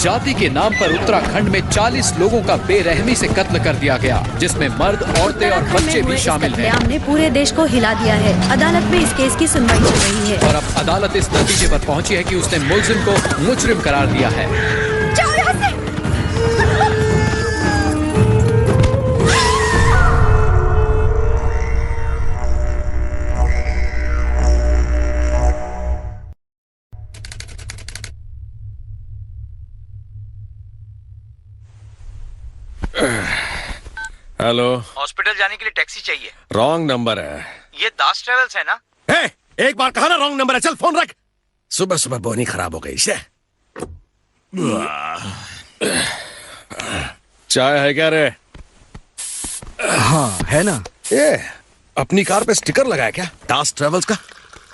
जाति के नाम पर उत्तराखंड में 40 लोगों का बेरहमी से कत्ल कर दिया गया, जिसमें मर्द, औरतें और बच्चे भी शामिल हैं। हमने पूरे देश को हिला दिया है। अदालत में इस केस की सुनवाई चल रही है और अब अदालत इस नतीजे पर पहुंची है कि उसने मुलजिम को मुजरिम करार दिया है। जाओ यहाँ से। हेलो, हॉस्पिटल जाने के लिए टैक्सी चाहिए। रॉन्ग नंबर है। ये दास ट्रेवल्स है ना? एक बार कहा ना रॉन्ग नंबर है, चल फोन रख। सुबह सुबह बोनी खराब हो गई से। चाय है क्या रे? हाँ है ना। ये अपनी कार पे स्टिकर लगाया क्या दास ट्रेवल्स का?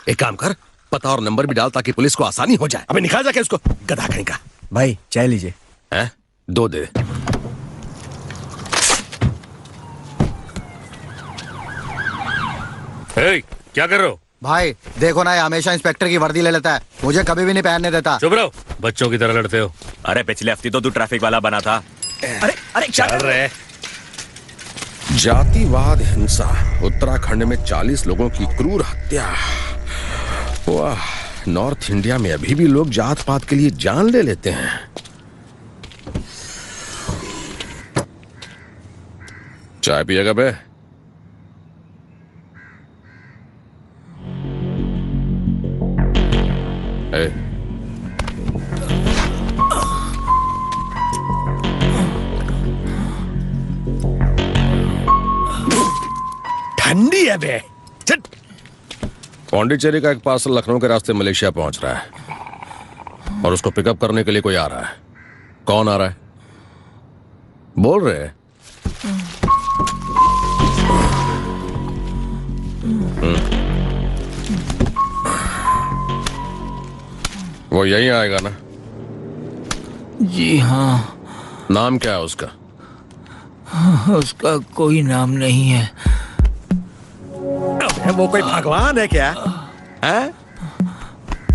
एक काम कर, पता और नंबर भी डाल ताकि पुलिस को आसानी हो जाए। अबे निकाल जाके उसको, गधा कहीं का। भाई चाय लीजिए। है? 2 दे। क्या कर रहे हो? भाई देखो ना, ये हमेशा इंस्पेक्टर की वर्दी ले लेता है, मुझे कभी भी नहीं पहनने देता। चुप रहो, बच्चों की तरह लड़ते हो। अरे पिछले हफ्ते तो तू ट्रैफिक वाला बना था। अरे क्या कर रहे? जातिवाद, हिंसा, उत्तराखंड में 40 लोगों की क्रूर हत्या। वाह, नॉर्थ इंडिया में अभी भी लोग जात पात के लिए जान ले लेते हैं। चाय पिएगा बे? ठंडी है बे। पौंडीचेरी का एक पार्सल लखनऊ के रास्ते मलेशिया पहुंच रहा है और उसको पिकअप करने के लिए कोई आ रहा है। कौन आ रहा है? बोल रहे हैं। वो यही आएगा ना? जी हाँ। नाम क्या है उसका? उसका कोई नाम नहीं है। वो कोई भगवान है क्या? है?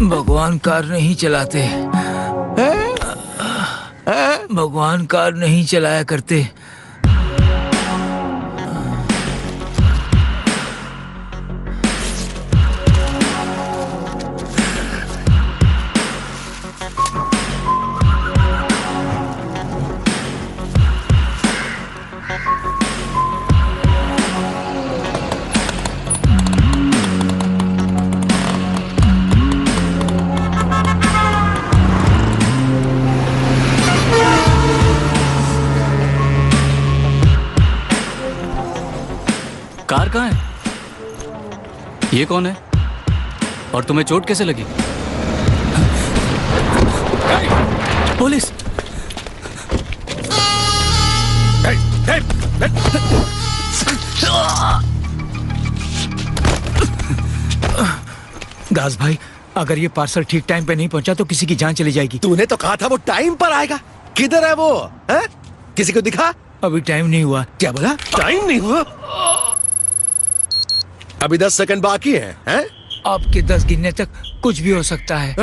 भगवान कार नहीं चलाते। भगवान कार नहीं चलाया करते। कार कहाँ है? ये कौन है? और तुम्हें चोट कैसे लगी? पुलिस! दास भाई, अगर ये पार्सल ठीक टाइम पे नहीं पहुंचा तो किसी की जान चली जाएगी। तूने तो कहा था वो टाइम पर आएगा। किधर है वो? है? किसी को दिखा? अभी टाइम नहीं हुआ। क्या बोला? टाइम नहीं हुआ? अभी 10 सेकंड बाकी है? आपके 10 गिनने तक कुछ भी हो सकता है।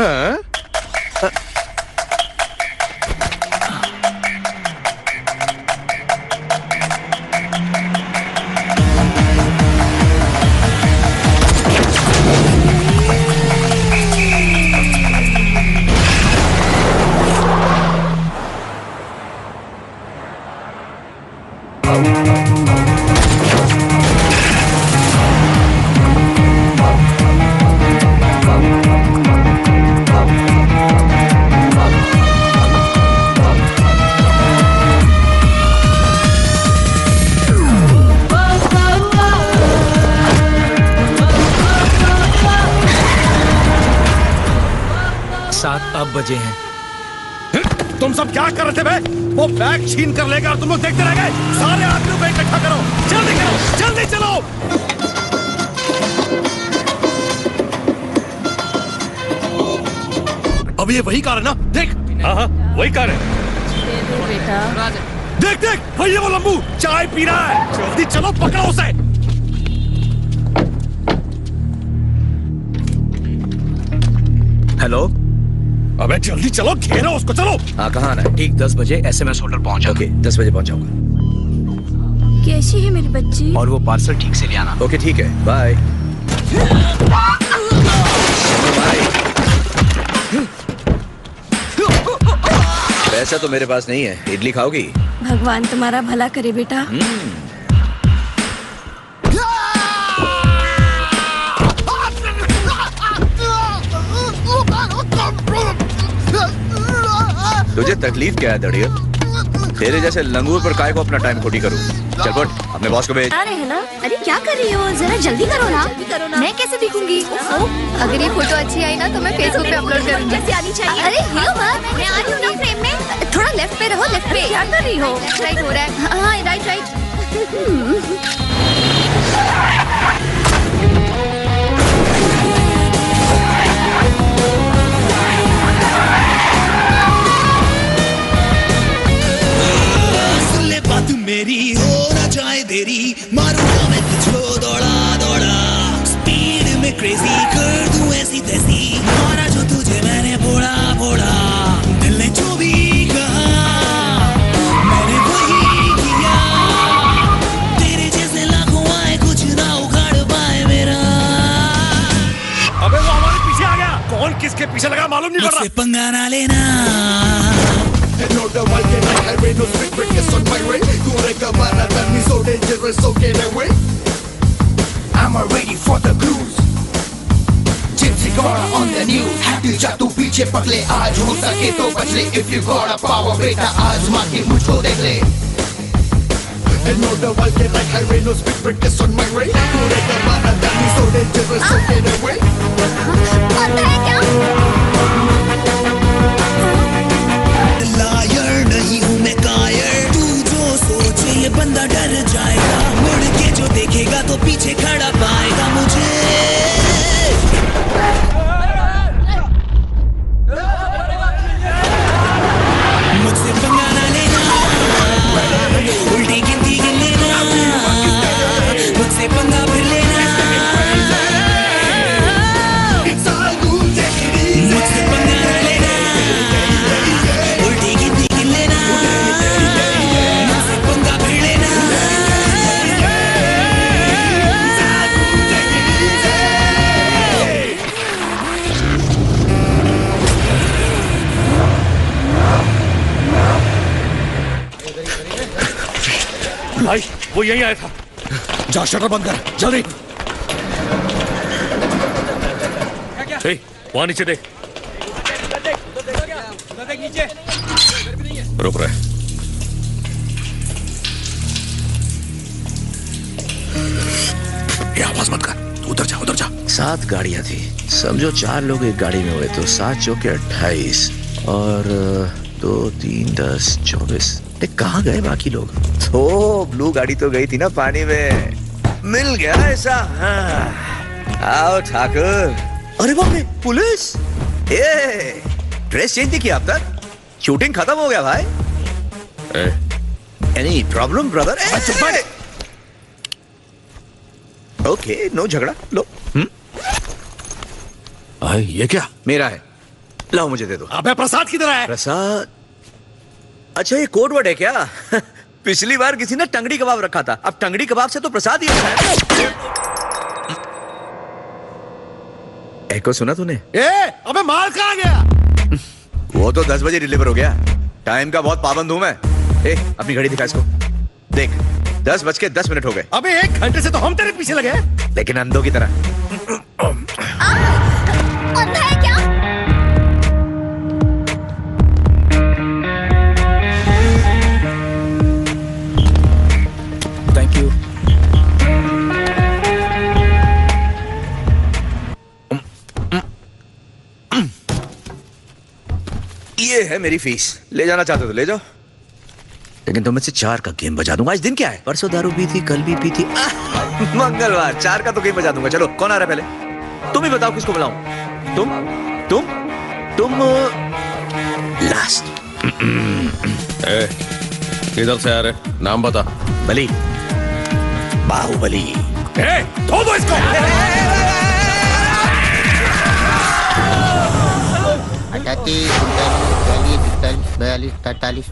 अब बजे हैं। तुम सब क्या कर रहे थे बे? वो बैग छीन कर लेगा और तुम लोग देखते रह गए। सारे आदमियों को इकट्ठा करो, जल्दी करो, जल्दी चलो। अब ये वही कार है ना? देख। हाँ वही कार है। बेटा देख देख, वही है वो लंबू, चाय पी रहा है। जल्दी चलो, पकड़ो उसे। हेलो, अबे जल्दी चलो, घेरो उसको, चलो। हाँ, कहाँ आना है? ठीक 10 बजे SMS होटल पहुंच जाओ। ओके, 10 बजे पहुंच जाऊंगा। कैसी है मेरी बच्ची? और वो पार्सल ठीक से ले आना। ओके, ठीक है, बाय। पैसा तो मेरे पास नहीं है, इडली खाओगी? भगवान तुम्हारा भला करे बेटा। तुझे तकलीफ क्या है दड़िया? तेरे जैसे लंगूर पर काय को अपना टाइम खोटी करूं? चल बट, अपने बॉस को भेज। आ रहे हैं ना? अरे क्या कर रही हो? जरा जल्दी करो ना। मैं कैसे दिखूंगी? अगर ये फोटो अच्छी आई ना तो मैं फेसबुक पे अपलोड करूंगी। कैसे आनी चाहिए? अरे हिलो मत, मैं आ रही हूँ ना फ्रेम में। थोड़ा लेफ्ट पे रहो, लेफ्ट पे। क्या कर रही हो? राइट हो रहा है। हाँ, राइट राइट। मेरी हो ना जाए देरी, मारूंगा मैं तुझको दौड़ा दौड़ा, स्पीड में क्रेजी कर दूं ऐसी तैसी, मारा जो तुझे मैंने फोड़ा फोड़ा, दिल ने जो भी कहा मैंने वही किया, तेरे जैसे लाखों आए कुछ ना उखाड़ पाए मेरा। अबे वो हमारे पीछे आ गया। कौन किसके पीछे लगा मालूम नहीं पड़ रहा। मुझसे पंगा ना लेना। No, the one can I highway, no street breakers on my way. Kureka Marathon is so dangerous, so get away. I'm ready for the cruise. Gypsy Gora on the news. दिल जा तू पीछे पकले, आज हो सके तो बच ले. If you got a power, बेटा आजमा के मुझको देख ले. No, the one can I highway, no street breakers on my way. Kureka Marathon is so dangerous, so get away. पता है क्या? नहीं हूँ मैं कायर, तू जो सोचे ये बंदा डर जाएगा, मुड़ के जो देखेगा तो पीछे खड़ा पाएगा मुझे। मुझसे पंगा ना लेना, उल्टी गिनती गिन लेना, मुझसे पंगा फिर लेना, मुझसे पंगा ना लेना, उल्टी गिनती गिन लेना, मुझसे पंगा फिर लेना। भाई वो यहीं आया था। जा शटर बंद कर जल्दी। ए, वहां नीचे देख। रुक रहा है। ये आवाज मत कर, तू उधर जा उधर जा। 7 गाड़ियां थी, समझो 4 लोग एक गाड़ी में हुए तो 7 चौके 28 और 2 3 10 24। कहाँ गए बाकी लोग? तो ब्लू गाड़ी तो गई थी ना पानी में। मिल गया ऐसा। हाँ। आओ ठाकुर। अरे बाप रे, पुलिस! ए, ड्रेस चेंज नहीं किया अब तक? शूटिंग खत्म हो गया भाई। Any problem brother? Okay, no झगड़ा। लो। ये क्या? मेरा है, लाओ मुझे दे दो। अबे प्रसाद किधर है? प्रसाद? अच्छा, ये कोड वर्ड है क्या? पिछली बार किसी ने टंगड़ी कबाब रखा था, अब टंगड़ी कबाब से तो प्रसाद ही अच्छा है। एको सुना तूने? अबे माल कहाँ गया? वो तो 10 बजे डिलीवर हो गया। टाइम का बहुत पाबंद हूं मैं। अपनी घड़ी दिखा इसको। देख, 10:10 हो गए। अबे 1 घंटे से तो हम तेरे पीछे लगे, लेकिन अंधों की तरह। अंधा है क्या? Thank you. ये है मेरी फीस। ले जाना चाहते तो ले जाओ, लेकिन तुम मुझसे 4 का गेम बजा दूंगा। आज दिन क्या है? परसों दारू पी थी, कल भी पी थी। मंगलवार 4 का तो गेम बजा दूंगा। चलो, कौन आ रहा है पहले? तुम ही बताओ किसको बुलाऊं। तुम लास्ट। किधर से आ रहे? नाम बता। बली, बाहुबली। धो दो इसको।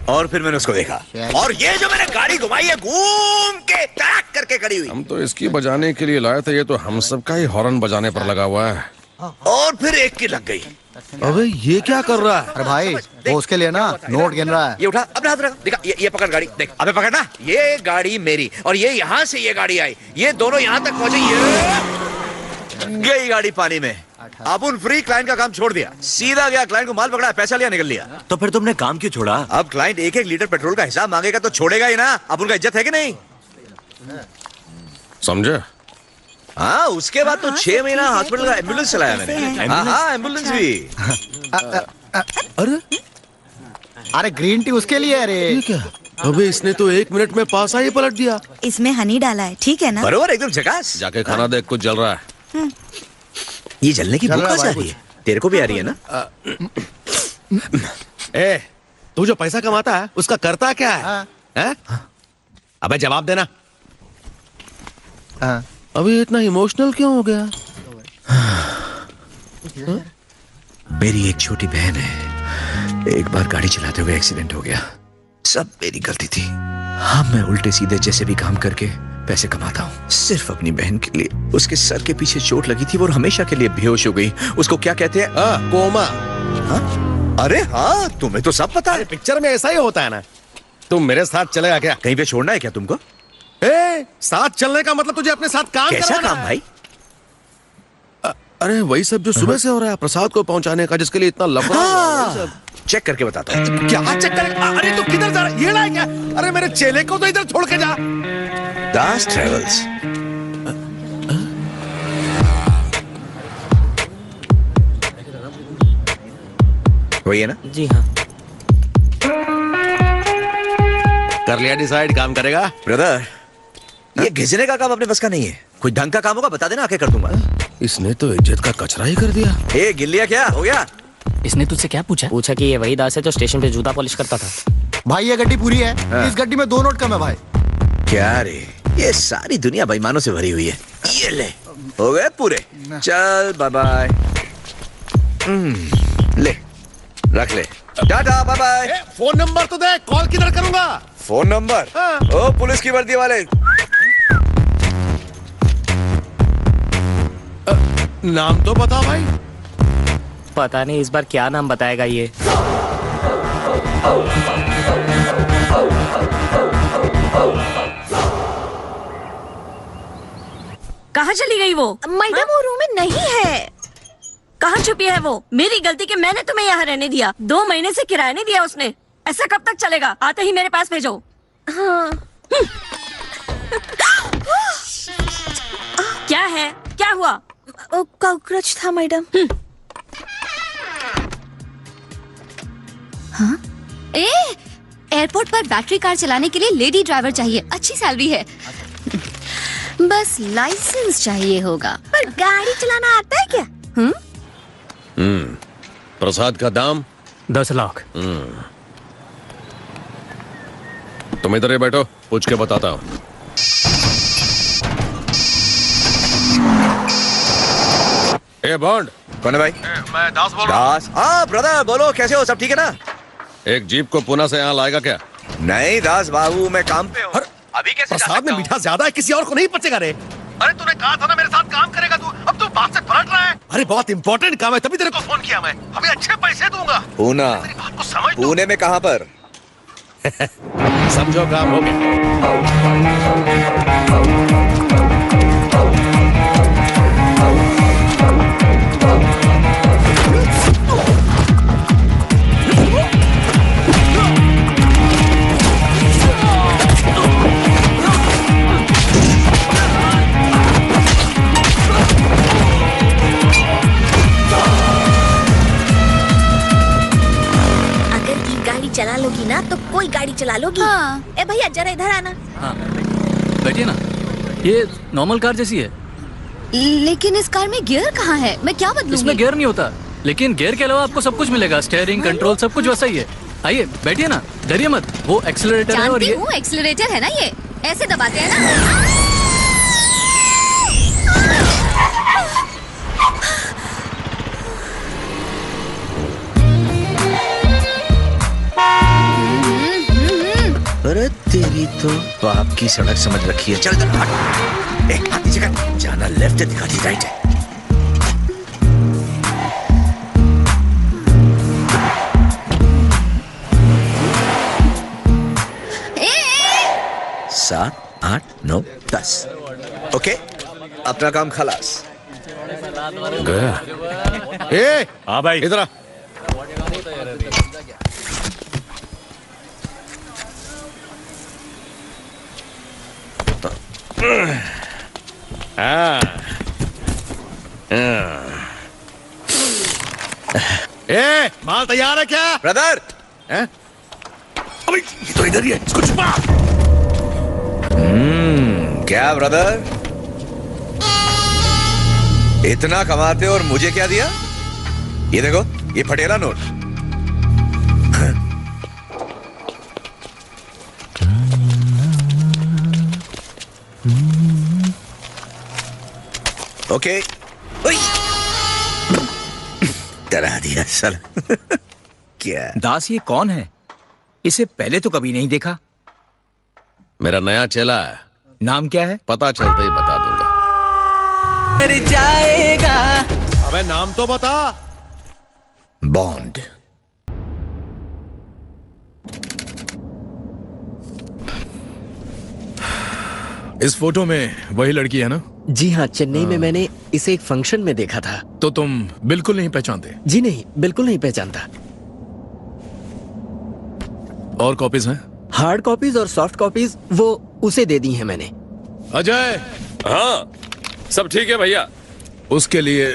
और फिर मैंने उसको देखा, और ये जो मैंने गाड़ी घुमाई है घूम के टैक करके खड़ी हुई। हम तो इसकी बजाने के लिए लाए थे, ये तो हम सबका ही हॉर्न बजाने पर लगा हुआ है। और फिर एक की लग गई। अबे ये क्या कर रहा है? अरे भाई वो उसके लिए ना नोट गिन रहा है। ये उठा, अपने हाथ रखा, दिखा, ये पकड़ गाड़ी, देख, अबे पकड़ना। ये गाड़ी मेरी, और ये यहाँ से ये गाड़ी आई, ये दोनों यहाँ तक पहुंचे, ये गई गाड़ी पानी में। अपुन फ्री क्लाइंट का काम छोड़ दिया, सीधा गया क्लाइंट को माल पकड़ा, पैसा लिया, निकल लिया। तो फिर तुमने काम क्यों छोड़ा? अब क्लाइंट एक एक लीटर पेट्रोल का हिसाब मांगेगा तो छोड़ेगा ही ना। अपुन का इज्जत है कि नहीं? समझे? हाँ, उसके बाद तो 6 महीना हॉस्पिटल का एम्बुलेंस चलाया मैंने। हाँ, एम्बुलेंस भी। अरे ग्रीन टी उसके लिए। अरे ये क्या? अबे इसने तो 1 मिनट में पासा ही पलट दिया। इसमें हनी डाला है, ठीक है ना? बरोबर, एकदम झकास। जाके खाना देख, कुछ जल रहा है। ये जलने की भूख कहाँ से आ रही है? तेरे को भी आ रही है ना? ए, तू जो पैसा कमाता है उसका करता क्या है? हैं? अबे जवाब देना। अभी इतना इमोशनल क्यों हो गया? मेरी एक छोटी बहन है, एक बार गाड़ी चलाते हुए एक्सीडेंट हो गया। सब मेरी गलती थी। हाँ, मैं उल्टे सीधे जैसे भी काम करके पैसे कमाता हूँ, सिर्फ अपनी बहन के लिए। उसके सर के पीछे चोट लगी थी, वो हमेशा के लिए बेहोश हो गई। उसको क्या कहते हैं? कोमा। हाँ? अरे हाँ, तुम्हें तो सब पता है। पिक्चर में ऐसा ही होता है ना। तुम मेरे साथ चलेगा क्या? कहीं पे छोड़ना है क्या तुमको? साथ चलने का मतलब तुझे अपने साथ काम कैसा करवाना काम भाई? अरे वही सब जो सुबह से हो रहा है, प्रसाद को पहुंचाने का, जिसके लिए इतना लफड़ा। चेक करके बताता हूँ। क्या चेक करे? अरे तू किधर जा रहा है? ये लाए क्या? अरे मेरे चेले को तो इधर छोड़ के जा। दास ट्रेवल्स। वही है ना? जी हाँ। कर लिया डिसाइड, काम करेगा? ब्रदर, ये घिसने का काम अपने बस का नहीं है। कोई ढंग का काम होगा बता देना, आके कर दूंगा। इसने तो इज्जत का कचरा ही कर दिया। ए, गिन लिया क्या? हो गया? इसने तुझसे क्या पूछा? पूछा कि ये वही दास है जो स्टेशन पे जूता पॉलिश करता था। भाई ये गड्डी पूरी है। इस गड्डी में 2 नोट कम है भाई। क्या रे, ये सारी दुनिया बेईमानों से भरी हुई है। ये ले, हो गए पूरे। चल बाय बाय। ले, रख ले, tata bye bye. Phone number तो दे, कॉल किधर करूंगा? Phone number? ओ पुलिस की वर्दी वाले। नाम तो बता भाई। पता नहीं इस बार क्या नाम बताएगा ये। कहाँ चली गई वो? मैडम वो रूम में नहीं है। कहाँ छुपी है वो? मेरी गलती कि मैंने तुम्हें यहाँ रहने दिया। 2 महीने से किराया नहीं दिया उसने। ऐसा कब तक चलेगा? आते ही मेरे पास भेजो। हाँ। क्या है? क्या हुआ? कॉकरोच था मैडम। हाँ? एयरपोर्ट पर बैटरी कार चलाने के लिए लेडी ड्राइवर चाहिए, अच्छी सैलरी है। बस लाइसेंस चाहिए होगा। पर गाड़ी चलाना आता है क्या? प्रसाद का दाम 10 लाख। तुम इधर ही बैठो, पूछ के बताता हूँ। A bond. कौन है भाई? मैं दास बोल रहा हूँ। दास? हाँ ब्रदर, बोलो, कैसे हो? सब ठीक है ना? एक जीप को पुणे से यहाँ लाएगा क्या? नहीं दास बाबू, मैं काम पे हूँ। अभी कैसे? प्रसाद में मीठा ज्यादा है, किसी और को नहीं पचेगा रे। अरे तूने कहा था ना मेरे साथ काम करेगा तू, अब तू बात से पलट रहा है। अरे बहुत इंपॉर्टेंट काम है, तभी तेरे को फोन किया मैं। अभी अच्छे पैसे दूंगा। पूना? मेरी बात को समझ। पुणे में कहाँ पर? समझो काम हो गया। चला लोगी ना तो कोई गाड़ी चला लोगी। हाँ। ए भैया जरा इधर आना। हाँ बैठिए ना, ये नॉर्मल कार जैसी है। लेकिन इस कार में गियर कहाँ है? मैं क्या बदलूंगी? इसमें गियर नहीं होता, लेकिन गियर के अलावा आपको सब कुछ मिलेगा। स्टीयरिंग, कंट्रोल, सब कुछ वैसा ही है। आइए बैठिए ना, डरिए मत। वो एक्सीलरेटर है और ये एक्सीलरेटर है ना, ये ऐसे दबाते हैं ना। अरे तेरी तो बाप की सड़क समझ रखी है। चल इधर हट। हाथ नीचे कर। जाना लेफ्ट है, दिखाती राइट है। सात, 8, 9, 10। ओके, अपना काम खलास। गया। ए, हाँ भाई, इधर आ। ए, माल तैयार है क्या? ब्रदर, अबे ये तो इधर ही है, इसको छुपा। क्या ब्रदर, इतना कमाते हो और मुझे क्या दिया? ये देखो, ये फटेला नोट। ओके, डरा दिया साला। क्या दास, ये कौन है? इसे पहले तो कभी नहीं देखा। मेरा नया चेला है। नाम क्या है? पता चलते ही बता दूंगा। जाएगा। अबे नाम तो बता। बॉन्ड। इस फोटो में वही लड़की है ना? जी हाँ, चेन्नई में मैंने इसे एक फंक्शन में देखा था। तो तुम बिल्कुल नहीं पहचानते? जी नहीं, बिल्कुल नहीं पहचानता। और कॉपीज हैं? हार्ड कॉपीज और सॉफ्ट कॉपीज वो उसे दे दी हैं मैंने। अजय। हाँ, सब ठीक है भैया। उसके लिए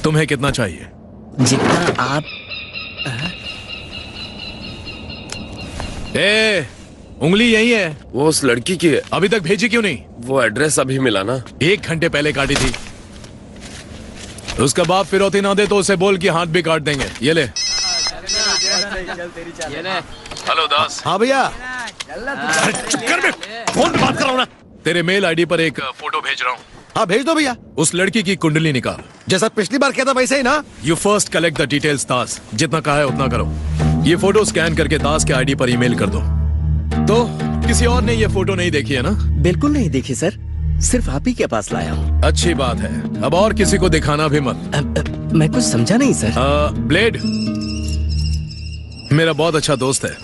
तुम्हें कितना चाहिए? जितना आप। उंगली यही है। वो उस लड़की की है। अभी तक भेजी क्यों नहीं? वो एड्रेस अभी मिला ना। 1 घंटे पहले काटी थी। उसका बाप फिरौती ना दे तो उसे बोल कि हाथ भी काट देंगे। ये ले। हेलो दास। हाँ भैया। चुप कर बे, फोन पे बात कर रहा हूं ना। तेरे मेल आईडी पर एक फोटो भेज रहा हूँ। हाँ भेज दो भैया। उस लड़की की कुंडली निकाल। जैसा पिछली बार किया था वैसे ही ना। You first collect the details Das. जितना कहा है उतना करो। ये फोटो स्कैन करके दास के आईडी पर ईमेल कर दो। तो किसी और ने ये फोटो नहीं देखी है ना? बिल्कुल नहीं देखी सर, सिर्फ आप ही के पास लाया हूँ। अच्छी बात है, अब और किसी को दिखाना भी मत। मैं कुछ समझा नहीं सर। ब्लेड मेरा बहुत अच्छा दोस्त है,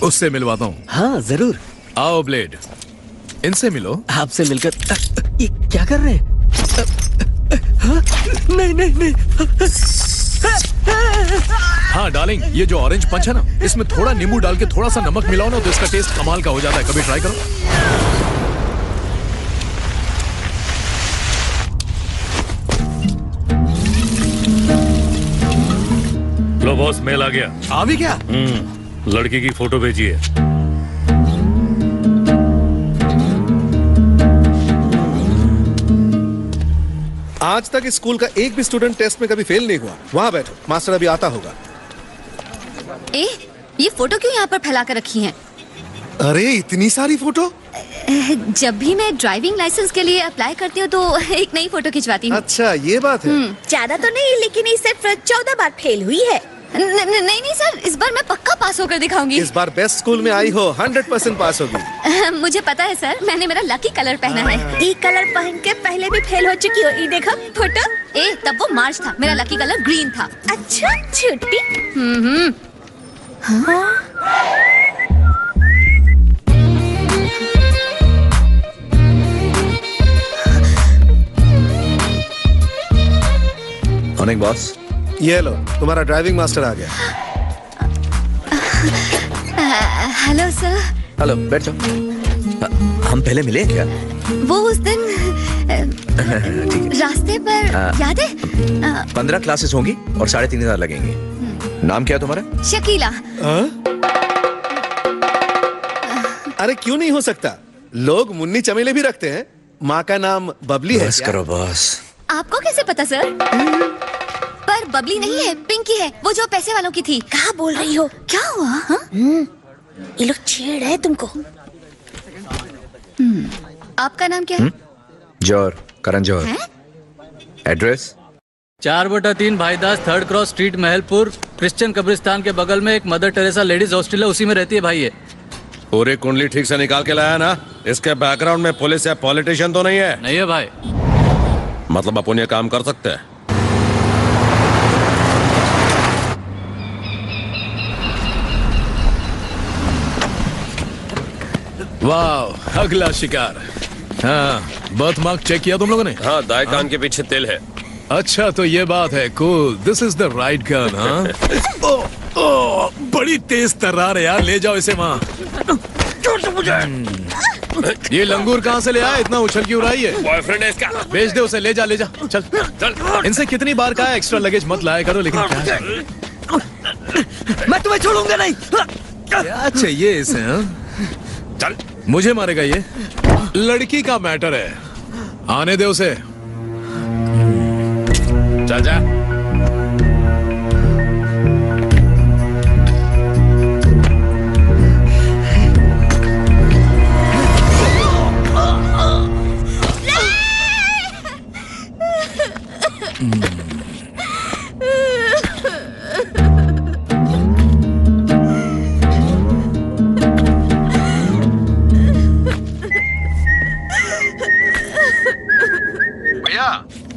उससे मिलवाता हूँ। हाँ जरूर। आओ ब्लेड, इनसे मिलो। आपसे मिलकर ये क्या कर रहे हैं? नहीं नहीं नहीं। हाँ डार्लिंग, ये जो ऑरेंज पंच है ना, इसमें थोड़ा नींबू डाल के थोड़ा सा नमक मिलाओ ना तो इसका टेस्ट कमाल का हो जाता है। कभी ट्राई करो। लो बॉस, मेल आ गया। आ भी क्या? लड़की की फोटो भेजी है। आज तक इस स्कूल का एक भी स्टूडेंट टेस्ट में कभी फेल नहीं हुआ। वहाँ बैठो, मास्टर अभी आता होगा। ये फोटो क्यों यहाँ पर फैला कर रखी हैं? अरे इतनी सारी फोटो। जब भी मैं ड्राइविंग लाइसेंस के लिए अप्लाई करती हूँ तो एक नई फोटो खिंचवाती हूँ। अच्छा ये बात है। ज्यादा तो नहीं, लेकिन इस सिर्फ 14 बार फेल हुई है। नहीं सर, इस बार मैं पक्का पास होकर दिखाऊंगी। इस बार बेस्ट स्कूल में आई हो, 100% पास होगी। मुझे पता है सर, मैंने मेरा लकी कलर पहना है। ये कलर पहन के पहले भी फेल हो चुकी हो। ये देखो फोटो। तब वो मार्च था, मेरा लकी कलर ग्रीन था। अच्छा छुट्टी। Morning boss. ये लो, तुम्हारा ड्राइविंग मास्टर आ गया। Hello sir. हेलो, बैठ जाओ। हम पहले मिले क्या? वो उस दिन रास्ते पर याद है? 15 क्लासेस होंगी और 3500 लगेंगे। नाम क्या है तुम्हारा? शकीला। अरे क्यों नहीं हो सकता, लोग मुन्नी चमेली भी रखते हैं। माँ का नाम बबली है। बस करो बॉस। आपको कैसे पता सर? पर बबली नहीं है, पिंकी है, वो जो पैसे वालों की थी। कहाँ बोल रही हो? क्या हुआ? ये लोग छेड़ है तुमको। आपका नाम क्या है? Johar, Karan Johar. Address? 4/3 Bhaidas 3rd cross street Mahalpur Christian कब्रिस्तान के बगल में एक मदर टेरेसा लेडीज हॉस्टल है, उसी में रहती है भाई ये। पूरी कुंडली ठीक से निकाल के लाया ना? इसके बैकग्राउंड में पुलिस या पॉलिटिशियन तो नहीं है? नहीं है भाई। मतलब अपन ये काम कर सकते हैं? वाह, अगला शिकार। हाँ, बर्थ मार्क चेक किया तुम लोगों ने? हाँ, दाएं कान के पीछे तिल है। अच्छा, तो ये बात है। Cool, this is the right gun. हाँ, ओ, बड़ी तेज तर्रार है यार, ले जाओ इसे वहाँ। ये लंगूर कहाँ से ले आया? इतना उछल क्यों रहा है? बॉयफ्रेंड है इसका। भेज दे उसे, ले जा चल चल। इनसे कितनी बार कहा एक्स्ट्रा लगेज मत लाया करो, लेकिन क्या मैं तुम्हें छोड़ूंगा नहीं। क्या चाहिए इसे? हाँ? चल, मुझे मारेगा ये? लड़की का मैटर है, आने दे उसे। चल जा।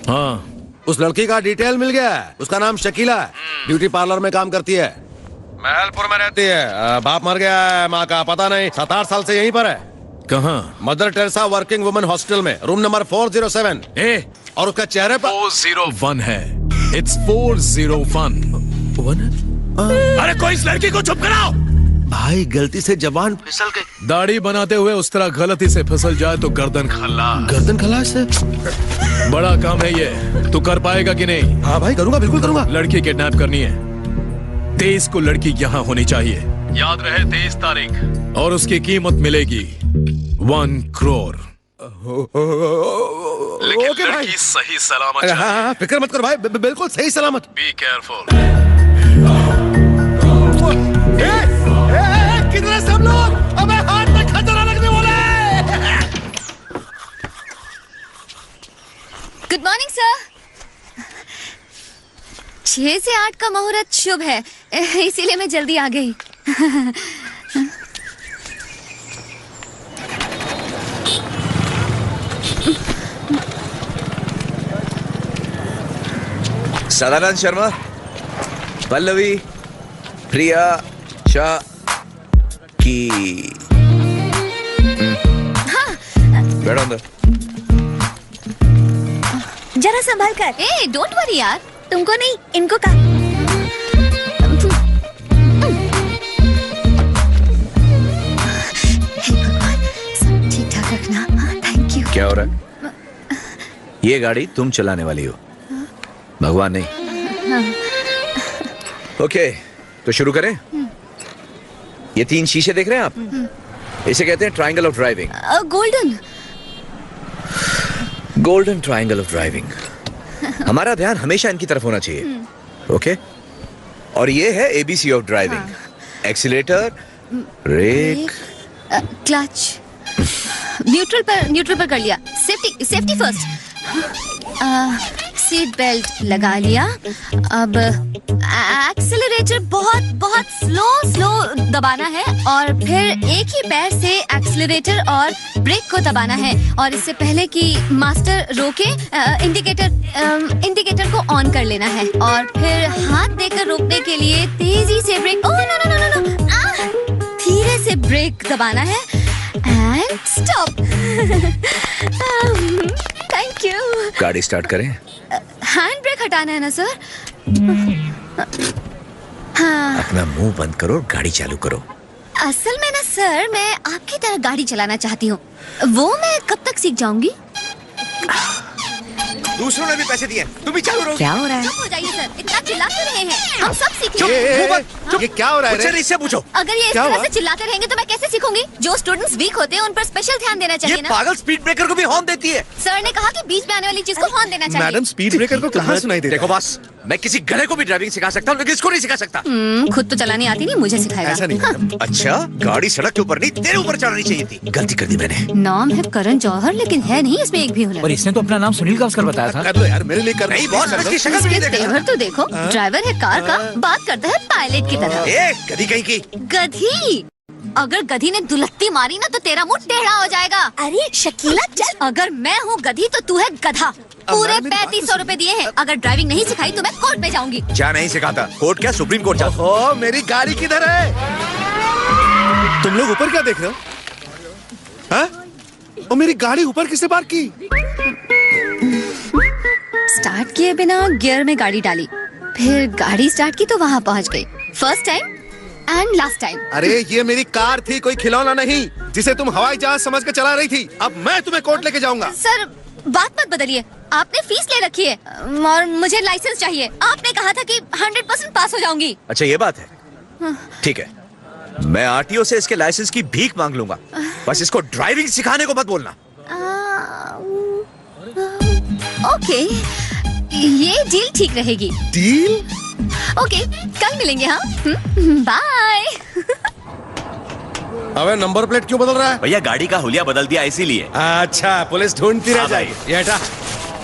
हाँ, उस लड़की का डिटेल मिल गया है। उसका नाम शकीला है, ब्यूटी पार्लर में काम करती है, महलपुर में रहती है। बाप मर गया है, माँ का पता नहीं। 7-8 साल से यहीं पर है। कहाँ? Mother Teresa working women hostel में, रूम नंबर 407। और उसका चेहरे पर 401 है। इट्स 401। अरे कोई इस लड़की को चुप कराओ। भाई गलती से जवान फिसल गई। दाढ़ी बनाते हुए उस तरह गलती से फिसल जाए तो गर्दन खल्लास। गर्दन खल्लास से? बड़ा काम है ये, तू कर पाएगा कि नहीं? हाँ भाई, करूंगा, बिल्कुल करूंगा। लड़की किडनैप करनी है। 23 को लड़की यहाँ होनी चाहिए, याद रहे 23 तारीख। और उसकी कीमत मिलेगी 1 करोड़। लेकिन लड़की सही सलामत। हाँ, फिक्र मत कर भाई, बिल्कुल सही सलामत। Be careful. किधर सब लोग? अबे हाथ में खतरा लगने वाला है। Good morning sir. 6 से 8 का मुहूर्त शुभ है, इसीलिए मैं जल्दी आ गई। सदानंद शर्मा, पल्लवी, प्रिया, शाह की। हाँ। बैठो अंदर। जरा संभाल कर। ए, डोंट वरी यार, तुमको नहीं, इनको का। सब ठीक ठाक रखना। Thank you. क्या हो रहा है? ये गाड़ी तुम चलाने वाली हो, भगवान नहीं। ओके, तो शुरू करें। ये 3 शीशे देख रहे हैं आप? इसे कहते हैं triangle of driving. Golden triangle of driving. हमारा ध्यान हमेशा इनकी तरफ होना चाहिए। ओके? और ये है ABC of driving. Accelerator, brake, clutch. Neutral पर कर लिया। Safety first. सीट बेल्ट लगा लिया। अब एक्सेलरेटर बहुत स्लो दबाना है, और फिर एक ही पैर से एक्सेलरेटर और ब्रेक को दबाना है। और इससे पहले कि मास्टर रोके, इंडिकेटर को ऑन कर लेना है, और फिर हाथ देकर रोकने के लिए तेजी से ब्रेक। ओह नो, धीरे से ब्रेक दबाना है एंड स्टॉप। Thank you. गाड़ी स्टार्ट करें। हैंड ब्रेक हटाना है ना सर? हाँ। अपना मुंह बंद करो और गाड़ी चालू करो। असल में ना सर, मैं आपकी तरह गाड़ी चलाना चाहती हूँ। वो मैं कब तक सीख जाऊंगी? दूसरों ने भी पैसे दिए, तुम भी चालू रहो। क्या हो रहा है? चुप हो जाइए सर, इतना चिल्लाते रहे हैं, हम सब सीखेंगे। ये क्या हो रहा है? इससे पूछो। अगर ये इस तरह से चिल्लाते रहेंगे तो मैं कैसे सीखूंगी? जो स्टूडेंट्स वीक होते हैं उन पर स्पेशल ध्यान देना चाहिए ना। पागल स्पीड ब्रेकर को भी हॉर्न देती है। सर ने कहा कि बीच में आने वाली चीज को हॉर्न देना चाहिए। मैडम, स्पीड ब्रेकर को कहाँ सुनाई देता है? देखो बस, मैं किसी गधे को भी ड्राइविंग सिखा सकता हूँ, लेकिन इसको नहीं सिखा सकता। खुद तो चलानी आती नहीं, मुझे सिखाएगा। ऐसा नहीं मैडम। अच्छा, गाड़ी सड़क के ऊपर नहीं, तेरे ऊपर चढ़ानी चाहिए थी। गलती कर दी मैंने। नाम है करण जौहर, लेकिन है नहीं इसमें एक भी हुनर। और इसने तो अपना नाम सुनील गावस्कर बताया था। कर लो यार, मेरे लिए कर नहीं बॉस, इसकी शक्ल भी इसके नहीं देखा। तेवर तो देखो, ड्राइवर है कार का, बात करता है पायलट की तरह। ए, गधी कहीं की। गधी? अगर गधी ने दुलत्ती मारी ना तो तेरा मुंह टेढ़ा हो जाएगा। अरे शकीला चल। अगर मैं हूँ गधी तो तू है गधा। पूरे 3500 रुपए दिए हैं। अगर ड्राइविंग नहीं सिखाई तो मैं कोर्ट में जाऊंगी। क्या नहीं सिखाता? कोर्ट क्या, सुप्रीम कोर्ट जाओ। ओ, मेरी गाड़ी किधर है? तुम लोग ऊपर क्या देख रहे हो? हाँ? ओ, मेरी गाड़ी ऊपर किसने पार्क की? स्टार्ट किए बिना गियर में गाड़ी डाली, फिर गाड़ी स्टार्ट की तो वहाँ पहुँच गई। First time and last time. अरे ये मेरी कार थी, कोई खिलौना नहीं जिसे तुम हवाई जहाज समझ के चला रही थी। अब मैं तुम्हें कोर्ट लेके जाऊंगा। सर बात मत बदलिए, आपने फीस ले रखी है और मुझे लाइसेंस चाहिए। आपने कहा था कि 100% पास हो जाऊंगी। अच्छा ये बात है, ठीक है। मैं आरटीओ से इसके लाइसेंस की भीख मांग लूंगा, बस इसको ड्राइविंग सिखाने को मत बोलना। ओके, ये डील ठीक रहेगी। डील? ओके, कल मिलेंगे। हाँ, बाय। अबे नंबर प्लेट क्यों बदल रहा है? भैया गाड़ी का हुलिया बदल दिया इसीलिए। अच्छा, पुलिस ढूंढती रह हाँ जाएगी। ये हटा।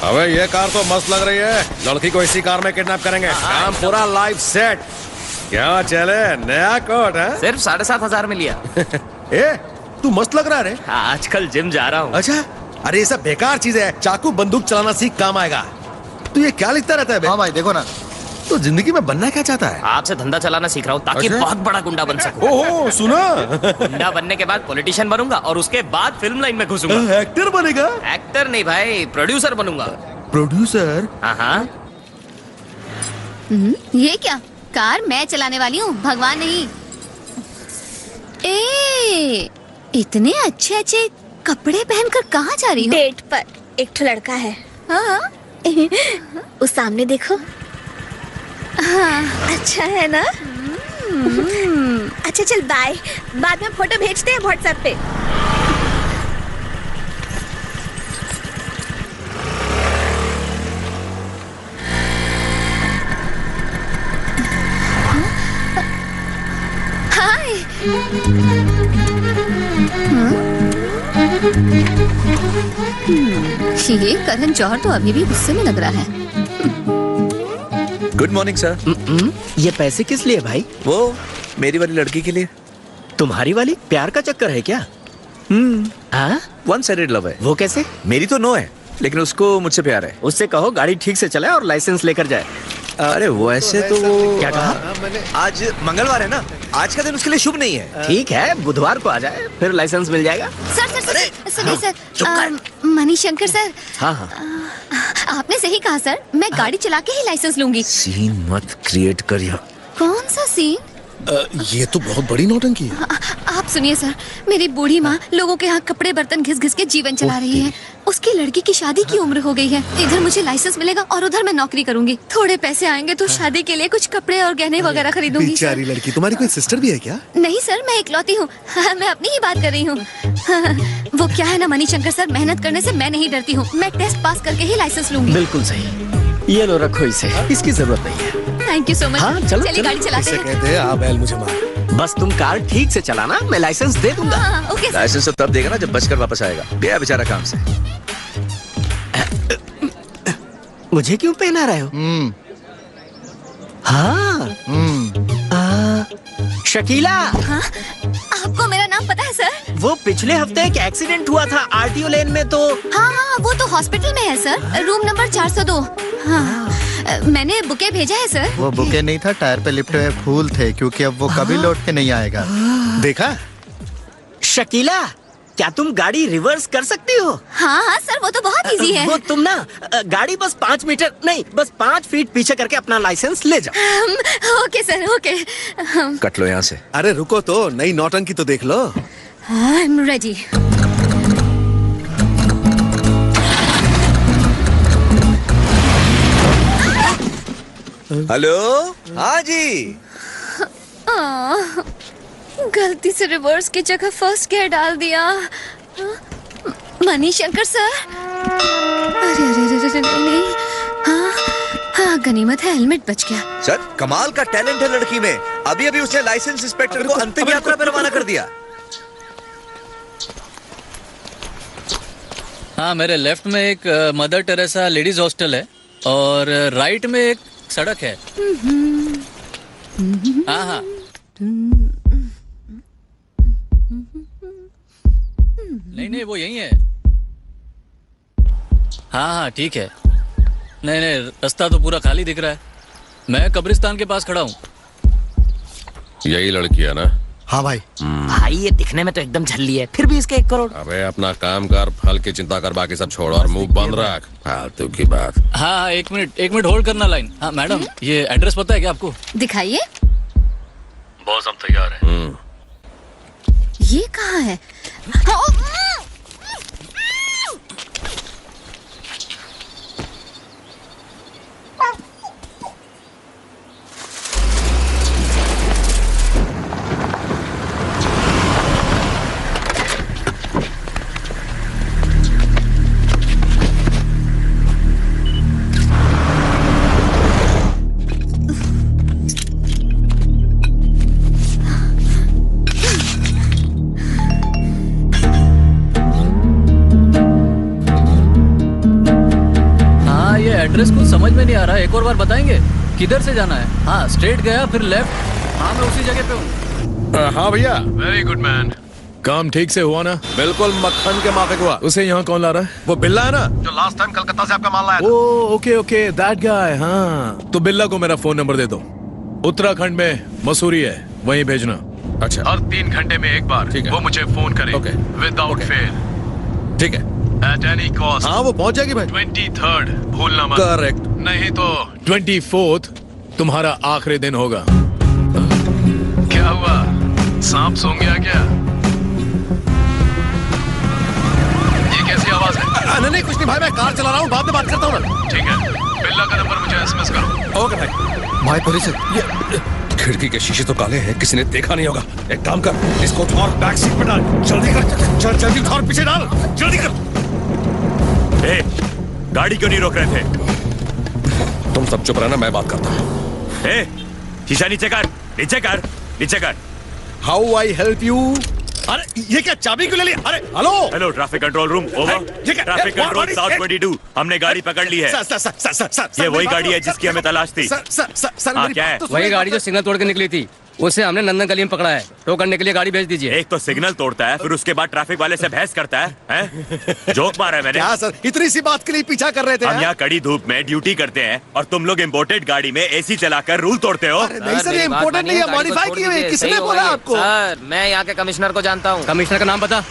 अबे ये कार तो मस्त लग रही है, लड़की को इसी कार में किडनैप करेंगे। काम पूरा लाइफ सेट। क्या चले, नया कोट है? सिर्फ 7,500 में लिया। ए, तू मस्त लग रहा है रे। आजकल जिम जा रहा हूँ। अच्छा, अरे ये सब बेकार चीज है। चाकू बंदूक चलाना सीख, काम आएगा। तू ये क्या लिखता रहता है बे? हाँ भाई देखो ना। तो जिंदगी में बनना क्या चाहता है? आपसे धंधा चलाना सीख रहा हूँ ताकि अच्छा? बहुत बड़ा गुंडा बन सकूं। ओहो, सुना? गुंडा बनने के बाद पॉलिटिशियन बनूंगा और उसके बाद फिल्म लाइन में घुसूंगा। एक्टर बनेगा? एक्टर नहीं भाई, प्रोड्यूसर बनूंगा। प्रोड्यूसर? हाँ। ये क्या, कार मैं चलाने वाली हूँ, भगवान नहीं। ए, इतने अच्छे अच्छे कपड़े पहनकर कहाँ जा रही हो? डेट पर एक ठो लड़का है। हाँ। उस सामने देखो। हाँ। अच्छा है ना? अच्छा चल बाय, बाद में फोटो भेजते हैं व्हाट्सएप पे। हाय। ये करण जौहर तो अभी भी गुस्से में लग रहा है। Good morning sir. ये पैसे किस लिए भाई? वो मेरी वाली लड़की के लिए। तुम्हारी वाली? प्यार का चक्कर है क्या? हाँ? वन साइडेड लव है। वो कैसे? मेरी तो नो है, लेकिन उसको मुझसे प्यार है। उससे कहो गाड़ी ठीक से चलाए और लाइसेंस लेकर जाए। अरे वैसे तो वो क्या कहा? आज मंगलवार है ना, आज का दिन उसके लिए शुभ नहीं है। ठीक है, बुधवार को आ जाए, फिर लाइसेंस मिल जाएगा। सर सुनिए सर, मणिशंकर सर। हाँ हाँ, आपने सही कहा सर, मैं गाड़ी चला के ही लाइसेंस लूंगी। सीन मत क्रिएट करिए। कौन सा सीन? ये तो बहुत बड़ी नौटंकी है। आप सुनिए सर, मेरी बूढ़ी माँ लोगों के यहाँ कपड़े बर्तन घिस घिस के जीवन चला रही है। उसकी लड़की की शादी की उम्र हो गई है। इधर मुझे लाइसेंस मिलेगा और उधर मैं नौकरी करूंगी। थोड़े पैसे आएंगे तो शादी के लिए कुछ कपड़े और गहने वगैरह खरीदूंगी। बेचारी लड़की। तुम्हारी कोई सिस्टर भी है क्या? नहीं सर, मैं इकलौती हूँ। मैं अपनी ही बात कर रही हूँ। वो क्या है ना मणिशंकर सर, मेहनत करने से मैं नहीं डरती हूँ। मैं टेस्ट पास करके ही लाइसेंस लूंगी। बिल्कुल सही। ये लो रखो इसे, इसकी जरूरत नहीं है। Thank you so much. हाँ, चलो, चलिए गाड़ी चलाते हैं। कहते हैं आ बैल मुझे मार। बस तुम कार ठीक से चलाना, मैं लाइसेंस दे दूंगा। हाँ, ओके सर। लाइसेंस तो तब देगा ना जब बचकर वापस आएगा। गया बेचारा काम से। मुझे क्यों पहना रहे हो? हाँ। शकीला। हाँ? आपको मेरा नाम पता है सर? वो पिछले हफ्ते एक एक्सीडेंट हुआ था आरटीओ लेन में तो। हाँ हाँ, वो तो हॉस्पिटल में है सर, रूम नंबर 402। हाँ, मैंने बुके भेजा है सर। वो बुके नहीं था, टायर पे लिपटे हुए फूल थे, क्योंकि अब वो कभी लौट के नहीं आएगा। देखा? शकीला, क्या तुम गाड़ी रिवर्स कर सकती हो? हाँ हाँ सर, वो तो बहुत इजी है। वो तुम ना गाड़ी बस 5 मीटर नहीं, बस 5 फीट पीछे करके अपना लाइसेंस ले जाओ। Okay sir, okay. कट लो यहाँ से। अरे रुको तो, नई नौटंकी तो देख लो। I am ready. हेलो। हाँ जी। गलती से रिवर्स की जगह फर्स्ट गियर डाल दिया। मणिशंकर सर। अरे अरे अरे नहीं। हाँ, गनीमत है हेलमेट बच गया। सर कमाल का टैलेंट है लड़की में। अभी अभी उसने लाइसेंस इंस्पेक्टर को अंतिम यात्रा पर रवाना कर दिया। हाँ, मेरे लेफ्ट में एक मदर टेरेसा लेडीज हॉस्टल है और राइट में एक सड़क है। हाँ हाँ। नहीं वो यही है। हाँ हाँ ठीक है। नहीं रास्ता तो पूरा खाली दिख रहा है। मैं कब्रिस्तान के पास खड़ा हूँ। यही लड़की है ना? हाँ भाई। भाई ये दिखने में तो एकदम झल्ली है, फिर भी इसके 1 करोड़। अबे अपना काम कर, फल की चिंता कर, बाकी सब छोड़ और मुंह बंद रख। फालतू की बात। हाँ 1 मिनट होल्ड करना लाइन। हाँ मैडम, ये एड्रेस पता है क्या आपको? दिखाइए। बॉस हम तैयार हैं। ये कहाँ है? एड्रेस कुछ समझ में नहीं आ रहा है, एक और बार बताएंगे? किधर से जाना है? हाँ स्ट्रेट गया फिर लेफ्ट। हाँ मैं उसी जगह पे हूँ। हाँ भैया। Very good man. काम ठीक से हुआ ना? बिल्कुल मक्खन के माफिक हुआ। उसे यहाँ कौन ला रहा है? वो बिल्ला है ना, जो लास्ट टाइम कलकत्ता से आपका माल लाया था। Okay that guy. हाँ तो बिल्ला को मेरा फोन नंबर दे दो। उत्तराखंड में मसूरी है, वहीं भेजना। अच्छा। हर 3 घंटे में एक बार वो मुझे फोन करे। Without fail. ठीक है। At any cost। हाँ वो पहुंच जाएगी भाई। 23rd भूलना मत। करेक्ट। नहीं तो 24th तुम्हारा आखिरी दिन होगा। क्या हुआ, सांप सो गया क्या? ये कैसी आवाज है? नहीं कुछ नहीं भाई, मैं कार चला रहा हूँ, बाद में बात करता हूँ ना। ठीक है, बिल्ला का नंबर मुझे SMS करो। ओके भाई। भाई पुलिस खिड़की के शीशे तो काले हैं, किसी ने देखा नहीं होगा। एक काम कर, इसको उठा और बैक सीट पे डाल। जल्दी कर, जल्दी उठा और पीछे डाल, जल्दी कर। ए, गाड़ी क्यों नहीं रोक रहे थे? तुम सब चुप रहना, मैं बात करता हूँ। ए, शीशा नीचे कर, नीचे कर, नीचे कर। How I help you? अरे ये क्या, चाबी क्यों ले लिया? अरे hello traffic control room, over. Traffic control south 22, हमने गाड़ी पकड़ ली है। ये वही गाड़ी है जिसकी हमें तलाश थी। हाँ क्या है? वही गाड़ी जो सिग्नल तोड़ के निकली थी, उसे हमने नंदन गली में पकड़ा है। टो करने के लिए गाड़ी भेज दीजिए। एक तो सिग्नल तोड़ता है, फिर उसके बाद ट्रैफिक वाले से बहस करता है? जोक मारा है मैंने। क्या सर, इतनी सी बात के लिए पीछा कर रहे थे? हम यहाँ कड़ी धूप में ड्यूटी करते हैं और तुम लोग इम्पोर्टेड गाड़ी में AC चलाकर रूल तोड़ते हो। नहीं सर, ये इम्पोर्टेड नहीं है, मॉडिफाई की हुई। किसने बोला आपको? सर मैं यहाँ के कमिश्नर को जानता हूँ। कमिश्नर का नाम पता?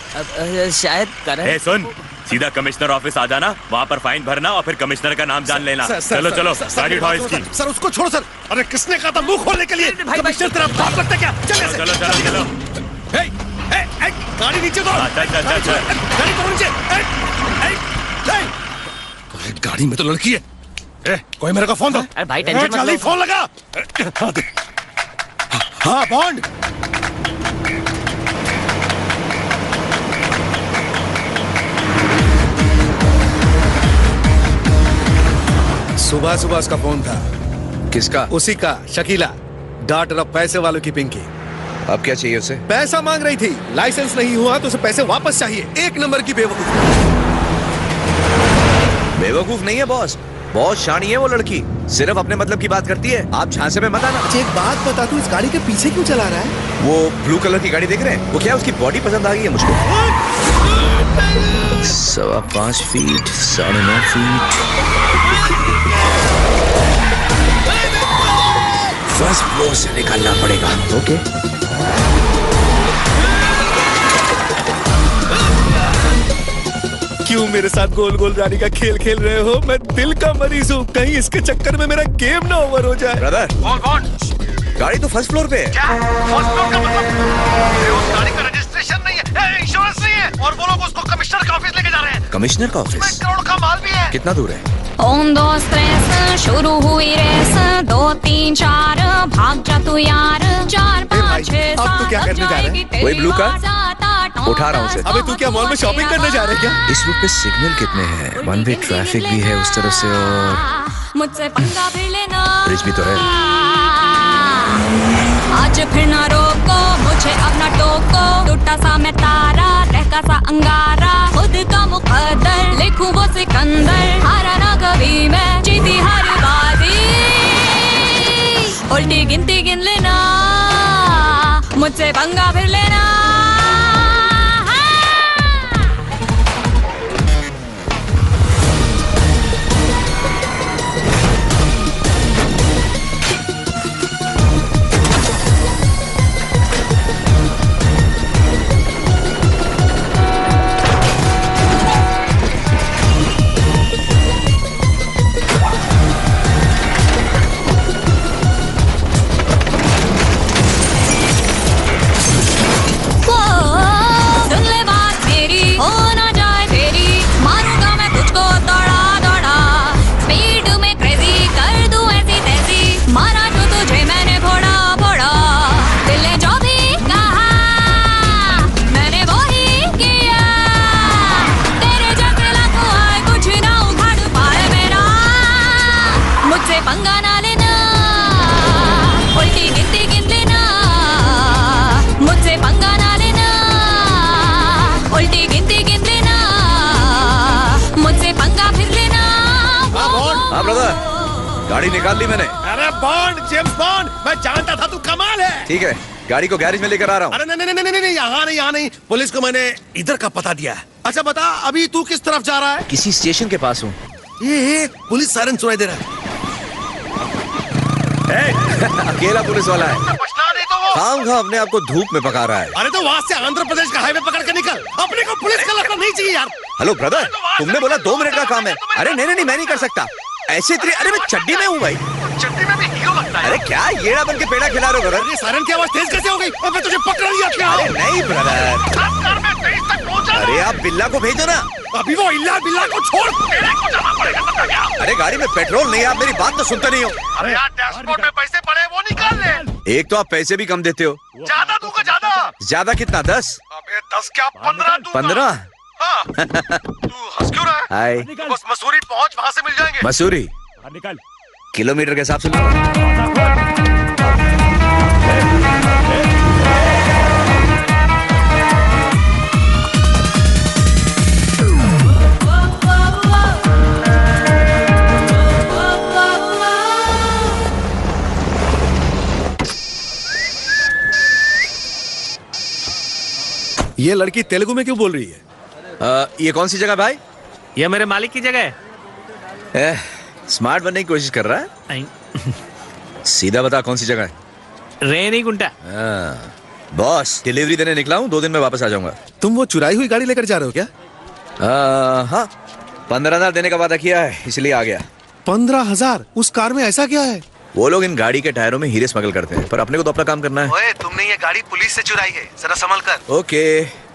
शायद करण। सुन, सीधा कमिश्नर ऑफिस आ जाना, वहाँ पर फाइन भरना और फिर कमिश्नर का नाम जान लेना। चलो गाड़ी उठाओ इसकी। सर उसको छोड़ो सर। अरे किसने कहा था मुंह खोलने के लिए? कमिश्नर तेरा बाप लगता है क्या? चलो। गाड़ी नीचे दो। चल। गाड़ी को नीचे। गाड़ी में तो लड़की है। कोई मेरे को फोन दो। अरे भाई टेंशन मत लो। फोन लगा। हाँ बॉन्ड। सुबह उसका फोन था। किसका? उसी का, शकीला, डॉटर ऑफ पैसे वालों की पिंकी। अब क्या चाहिए उसे? पैसा मांग रही थी, लाइसेंस नहीं हुआ तो उसे पैसे वापस चाहिए। 1 नंबर की बेवकूफ। बेवकूफ नहीं है बॉस, बहुत शानी है वो लड़की। सिर्फ अपने मतलब की बात करती है। आप झांसे में मत आना। एक बात बता, तू इस गाड़ी के पीछे क्यों चला रहा है? वो ब्लू कलर की गाड़ी देख रहे हैं? वो क्या उसकी बॉडी पसंद आ गई है मुझको। 5.25 फीट, 9.5 फीट। फर्स्ट फ्लोर से निकालना पड़ेगा। ओके। क्यों मेरे साथ गोल गोल रानी का खेल खेल रहे हो? मैं दिल का मरीज हूँ, कहीं इसके चक्कर में मेरा गेम ना ओवर हो जाए। ब्रदर, गाड़ी तो फर्स्ट फ्लोर पे है। क्या? फर्स्ट फ्लोर का मतलब? उस गाड़ी का रजिस्ट्रेशन नहीं है, इंश्योरेंस नहीं है, और वो लोग उसको कमिश्नर का ऑफिस लेके जा रहे हैं। कमिश्नर का ऑफिस? 1 करोड़ का माल भी है। कितना दूर है? 1 2 3 शुरू हुई रेस, 2 3 4 भाग जा तू यार, 4 5 6 अब तू क्या करने जा रहे हैं? वही ब्लू कार उठा रहा हूँ उसे। अबे तू क्या मॉल में शॉपिंग करने जा रहे हैं क्या? इस रूट पे सिग्नल कितने हैं? 1 वे ट्रैफिक भी है उस तरफ से और मुझसे पंगा फिर लेना। ब्रिज भी तो है। आज फिर ना रोको मुझे अब ना टोको, टूटा सा मैं तारा रहका सा अंगारा, खुद का मुकद्दर लिखूं वो सिकंदर, हारा ना कभी मैं जीती हर बाजी, उल्टी गिनती गिन लेना मुझसे पंगा फिर लेना। पंगा ना लेना, उल्टी गिनती गिन लेना मुझसे पंगा ना लेना, उल्टी गिनती गिन लेना मुझसे पंगा फिर लेना। हाँ ब्रदर, गाड़ी निकाल ली मैंने। अरे बॉन्ड, जेम्स बॉन्ड, मैं जानता था तू कमाल है। ठीक है, गाड़ी को गैरेज में लेकर आ रहा हूँ। अरे नहीं, यहाँ नहीं, पुलिस को मैंने इधर का पता दिया है। अच्छा बता, अभी तू किस तरफ जा रहा है? किसी स्टेशन के पास हूँ। ये पुलिस सायरन सुनाई दे रहा है। अकेला पुलिस वाला है, खाम खा अपने आप को धूप में पका रहा है। अरे तो वहाँ से आंध्र प्रदेश का हाईवे पकड़ के निकल, अपने को पुलिस का लगना नहीं चाहिए यार। हेलो ब्रदर, तुमने बोला 2 मिनट का काम है। अरे नहीं, मैं नहीं कर सकता ऐसे। अरे मैं चड्डी में हूँ भाई। चड्डी में भी हीरो लगता है। अरे क्या येड़ा बन के पेड़ा खिला रहे हो ब्रदर? ये सायरन की आवाज तेज कैसे हो गई? अब मैं तुझे पकड़ लिया क्या? अरे नहीं ब्रदर, अरे आप बिल्ला को भेजो ना। अभी वो इल्ला बिल्ला को छोड़, तेरे को जाना पड़ेगा। अरे गाड़ी में पेट्रोल नहीं है, आप मेरी बात तो सुनते नहीं हो। अरे यार, डैशबोर्ड में पैसे पड़े वो निकाल ले। एक तो आप पैसे भी कम देते हो। ज्यादा दूंगा, ज्यादा। ज्यादा कितना? 10? अबे 10 क्या 15 दूंगा। 15? हाँ। तू हंस क्यों रहा है? हाय। बस मसूरी पहुंच, वहाँ से मिल जाएंगे। मसूरी किलोमीटर के हिसाब से लो। ये लड़की तेलुगु में क्यों बोल रही है? ये कौन सी जगह भाई? ये मेरे मालिक की जगह है। स्मार्ट बनने की कोशिश कर रहा है। सीधा बता कौन सी जगह है? रेनीगुंटा। बॉस, डिलीवरी देने निकला हूँ, 2 दिन में वापस आ जाऊंगा। तुम वो चुराई हुई गाड़ी लेकर जा रहे हो क्या? हाँ, 15,000 देने का वादा किया है, इसलिए आ गया। 15,000? उस कार में ऐसा क्या है? वो लोग इन गाड़ी के टायरों में हीरे स्मगल करते हैं, पर अपने को तो अपना काम करना है। ओए, तुमने ये गाड़ी पुलिस से चुराई है, जरा संभल कर। ओके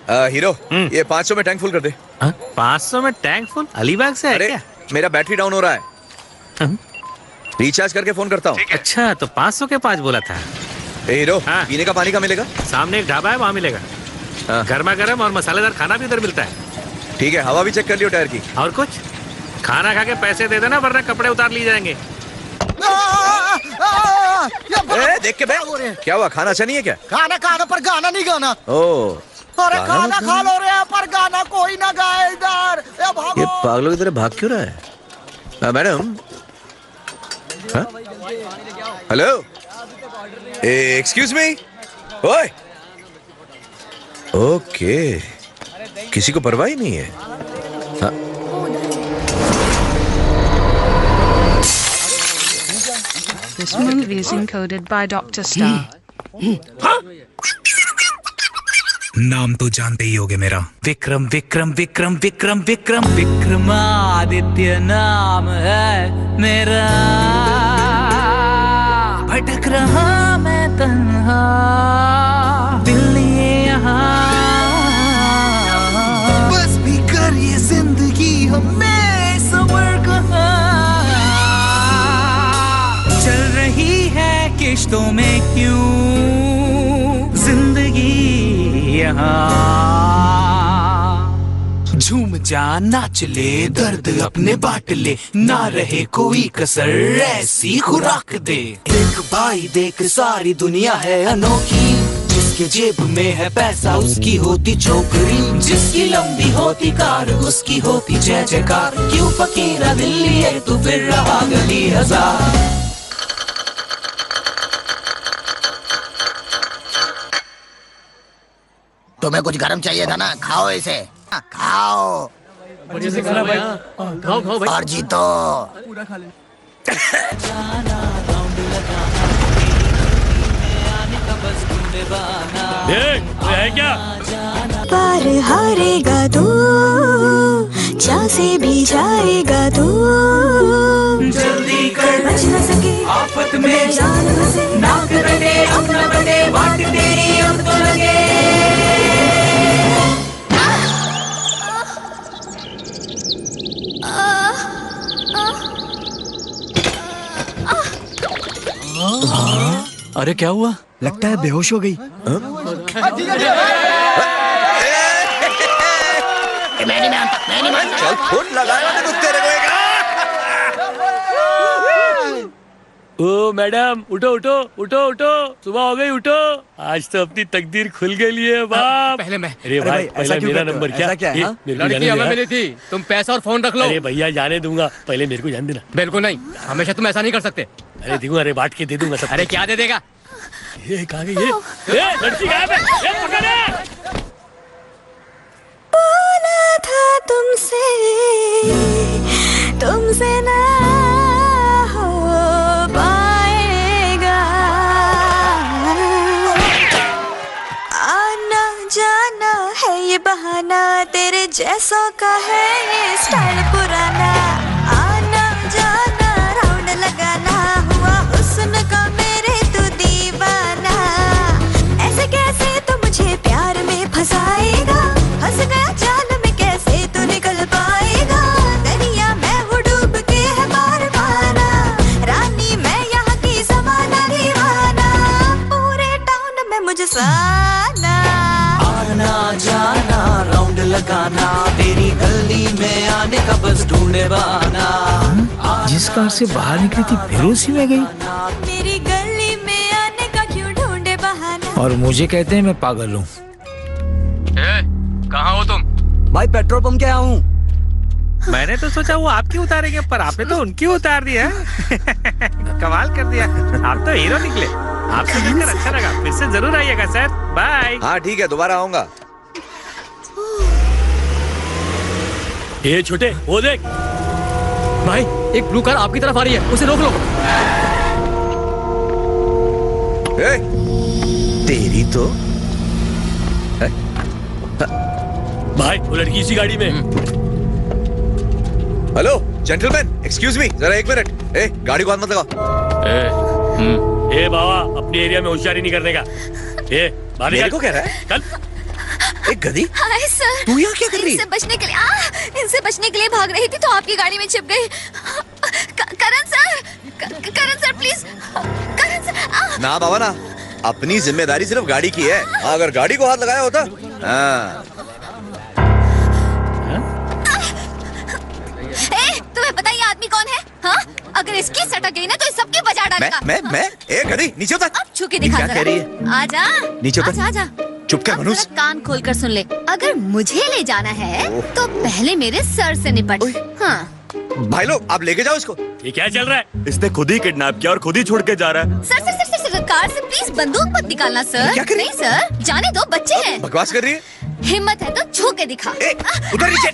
हीरो, ये 500 में टैंक फुल कर दे। 500 में टैंक फुल? अलीबाग से है क्या? मेरा बैटरी डाउन हो रहा है, रिचार्ज करके फोन करता हूँ। अच्छा, तो 500 के 5 बोला था। हीरो, पीने का पानी कहाँ मिलेगा? सामने एक ढाबा है, वहाँ मिलेगा। गर्मा गर्म और मसालेदार खाना भी उधर मिलता है। ठीक है, हवा भी चेक कर लियो टायर की। और कुछ? खाना खा के पैसे दे देना, वरना कपड़े उतार लिए जाएंगे। देख के बैठ। क्या हुआ, खाना अच्छा नहीं है क्या? खाना खाना पर गाना नहीं गाना। ओ, अरे खाना खा लो रे, पर गाना कोई ना गाए इधर। ये पागलों की तरह भाग क्यों रहा है? Madam, hello, excuse me. ओए, ओके, किसी को परवाह ही नहीं है। This movie is encoded by Dr. Star. नाम तो जानते ही होगे मेरा। विक्रम विक्रम विक्रम विक्रम विक्रम विक्रमादित्य नाम है मेरा। भटक रहा मैं तन्हा, दिल लिए यहाँ। बस भी कर ये जिंदगी हमें सबर कहा। चल रही है किश्तों में क्यों जिंदगी यहाँ। झूम जा नाच ले दर्द अपने बांट ले ना रहे कोई कसर ऐसी खुराक दे। देख भाई देख सारी दुनिया है अनोखी, जिसके जेब में है पैसा उसकी होती छोकरी, जिसकी लंबी होती कार उसकी होती जय जयकार। क्यों फकीरा दिल्ली है तू फिर रहा गली हजार। तुम्हें कुछ गरम चाहिए था ना, खाओ इसे, खाओ खाओ खाओ भाई और जीतो। है क्या पार हारेगा तू, जा से भी जाएगा तू, जल्दी कर बच न सके आफत में जान बसे, नाक कटे अपना कटे बाट तेरी अब तो लगे। अरे क्या हुआ? लगता है बेहोश हो गई। चल फुट लगाया मैंने तो तेरे को एक। ओ मैडम उठो उठो उठो उठो, सुबह हो गई उठो, आज तो अपनी तकदीर खुल गई है बाप। पहले मैं। अरे भाई पहले मेरा नंबर क्या है? लड़की हमें मिली थी, तुम पैसा और फोन रख लो। अरे भैया जाने दूंगा, पहले मेरे को जान देना। बिल्कुल नहीं, हमेशा तुम ऐसा नहीं कर सकते। अरे दूंगा, अरे बांट के दे दूंगा सब। अरे क्या दे देगा? ये कहाँ गई ये लड़की कहाँ है? ये पकड़। बोला था तुमसे, तुमसे ना हो पाएगा, आना जाना है ये बहाना, तेरे जैसों का है ये स्टाइल पुराना, आना जाना राउंड लगाना, हुआ हुस्न का मेरे तू दीवाना, ऐसे कैसे तू मुझे प्यार में फंसाएगा, फंस गया जाल में कैसे तू निकल पाएगा, दरिया मैं हूँ डूब के है पार पाना, रानी मैं यहाँ की ज़माना दीवाना, पूरे टाउन में मुझे साना, आना जाना राउंड लगाना, तेरी गली में आने का बस ढूंढे बहाना। जिस कार से बाहर निकली थी फिर उसी में गई, मेरी गली में आने का क्यों ढूंढे बहाना। और मुझे कहते हैं मैं पागल हूँ। कहाँ हो तुम? भाई पेट्रोल पंप के यहाँ हूँ। मैंने तो सोचा वो आपकी उतारेंगे, पर आपने तो उनकी उतार दिया। कमाल कर दिया, आप तो हीरो निकले। आपसे मिलकर अच्छा लगा, फिर से जरूर आइएगा सर। बाय। हाँ ठीक है, दोबारा आऊंगा। ये छोटे वो देख भाई, एक ब्लू कार आपकी तरफ आ रही है, उसे रोक लो। तेरी तो भाई वो लड़की इसी गाड़ी में। हेलो जेंटलमैन, एक्सक्यूज मी, जरा एक मिनट। ए गाड़ी को हाथ मत लगाओ। ए बाबा, अपने एरिया में होशियारी नहीं करने का। ए बाहर मेरे को कह रहा है? चल। एक गधी? Hi sir. तू यहाँ क्या कर रही है? इनसे बचने के लिए इनसे बचने के लिए भाग रही थी तो आपकी गाड़ी में छिप गई। करण सर प्लीज, करण सर। ना बाबा ना, अपनी जिम्मेदारी सिर्फ गाड़ी की है। अगर गाड़ी को हाथ लगाया होता। हाँ। तुम्हें पता ये आदमी कौन है? हाँ? अगर इसकी सटक गई ना तो इस सबकी बजा डालेगा। मैं ए गधी नीचे उतर। अब छू के दिखा क्या जरा। कह रही है? आजा नीचे उतर। आजा। चुप कर मनुष्य। कान खोल कर सुन ले, अगर मुझे ले जाना है तो पहले मेरे सर से निपट। हाँ भाई लोग आप लेके जाओ इसको। ये क्या चल रहा है? इसने खुद ही किडनैप किया और खुद ही छोड़ के जा रहा है। सर, कार से प्लीज बंदूक मत निकालना सर। क्या कर रही? नहीं सर, जाने दो, बच्चे हैं। बकवास कर रही है? हिम्मत है तो छू के दिखा। उधर नीचे।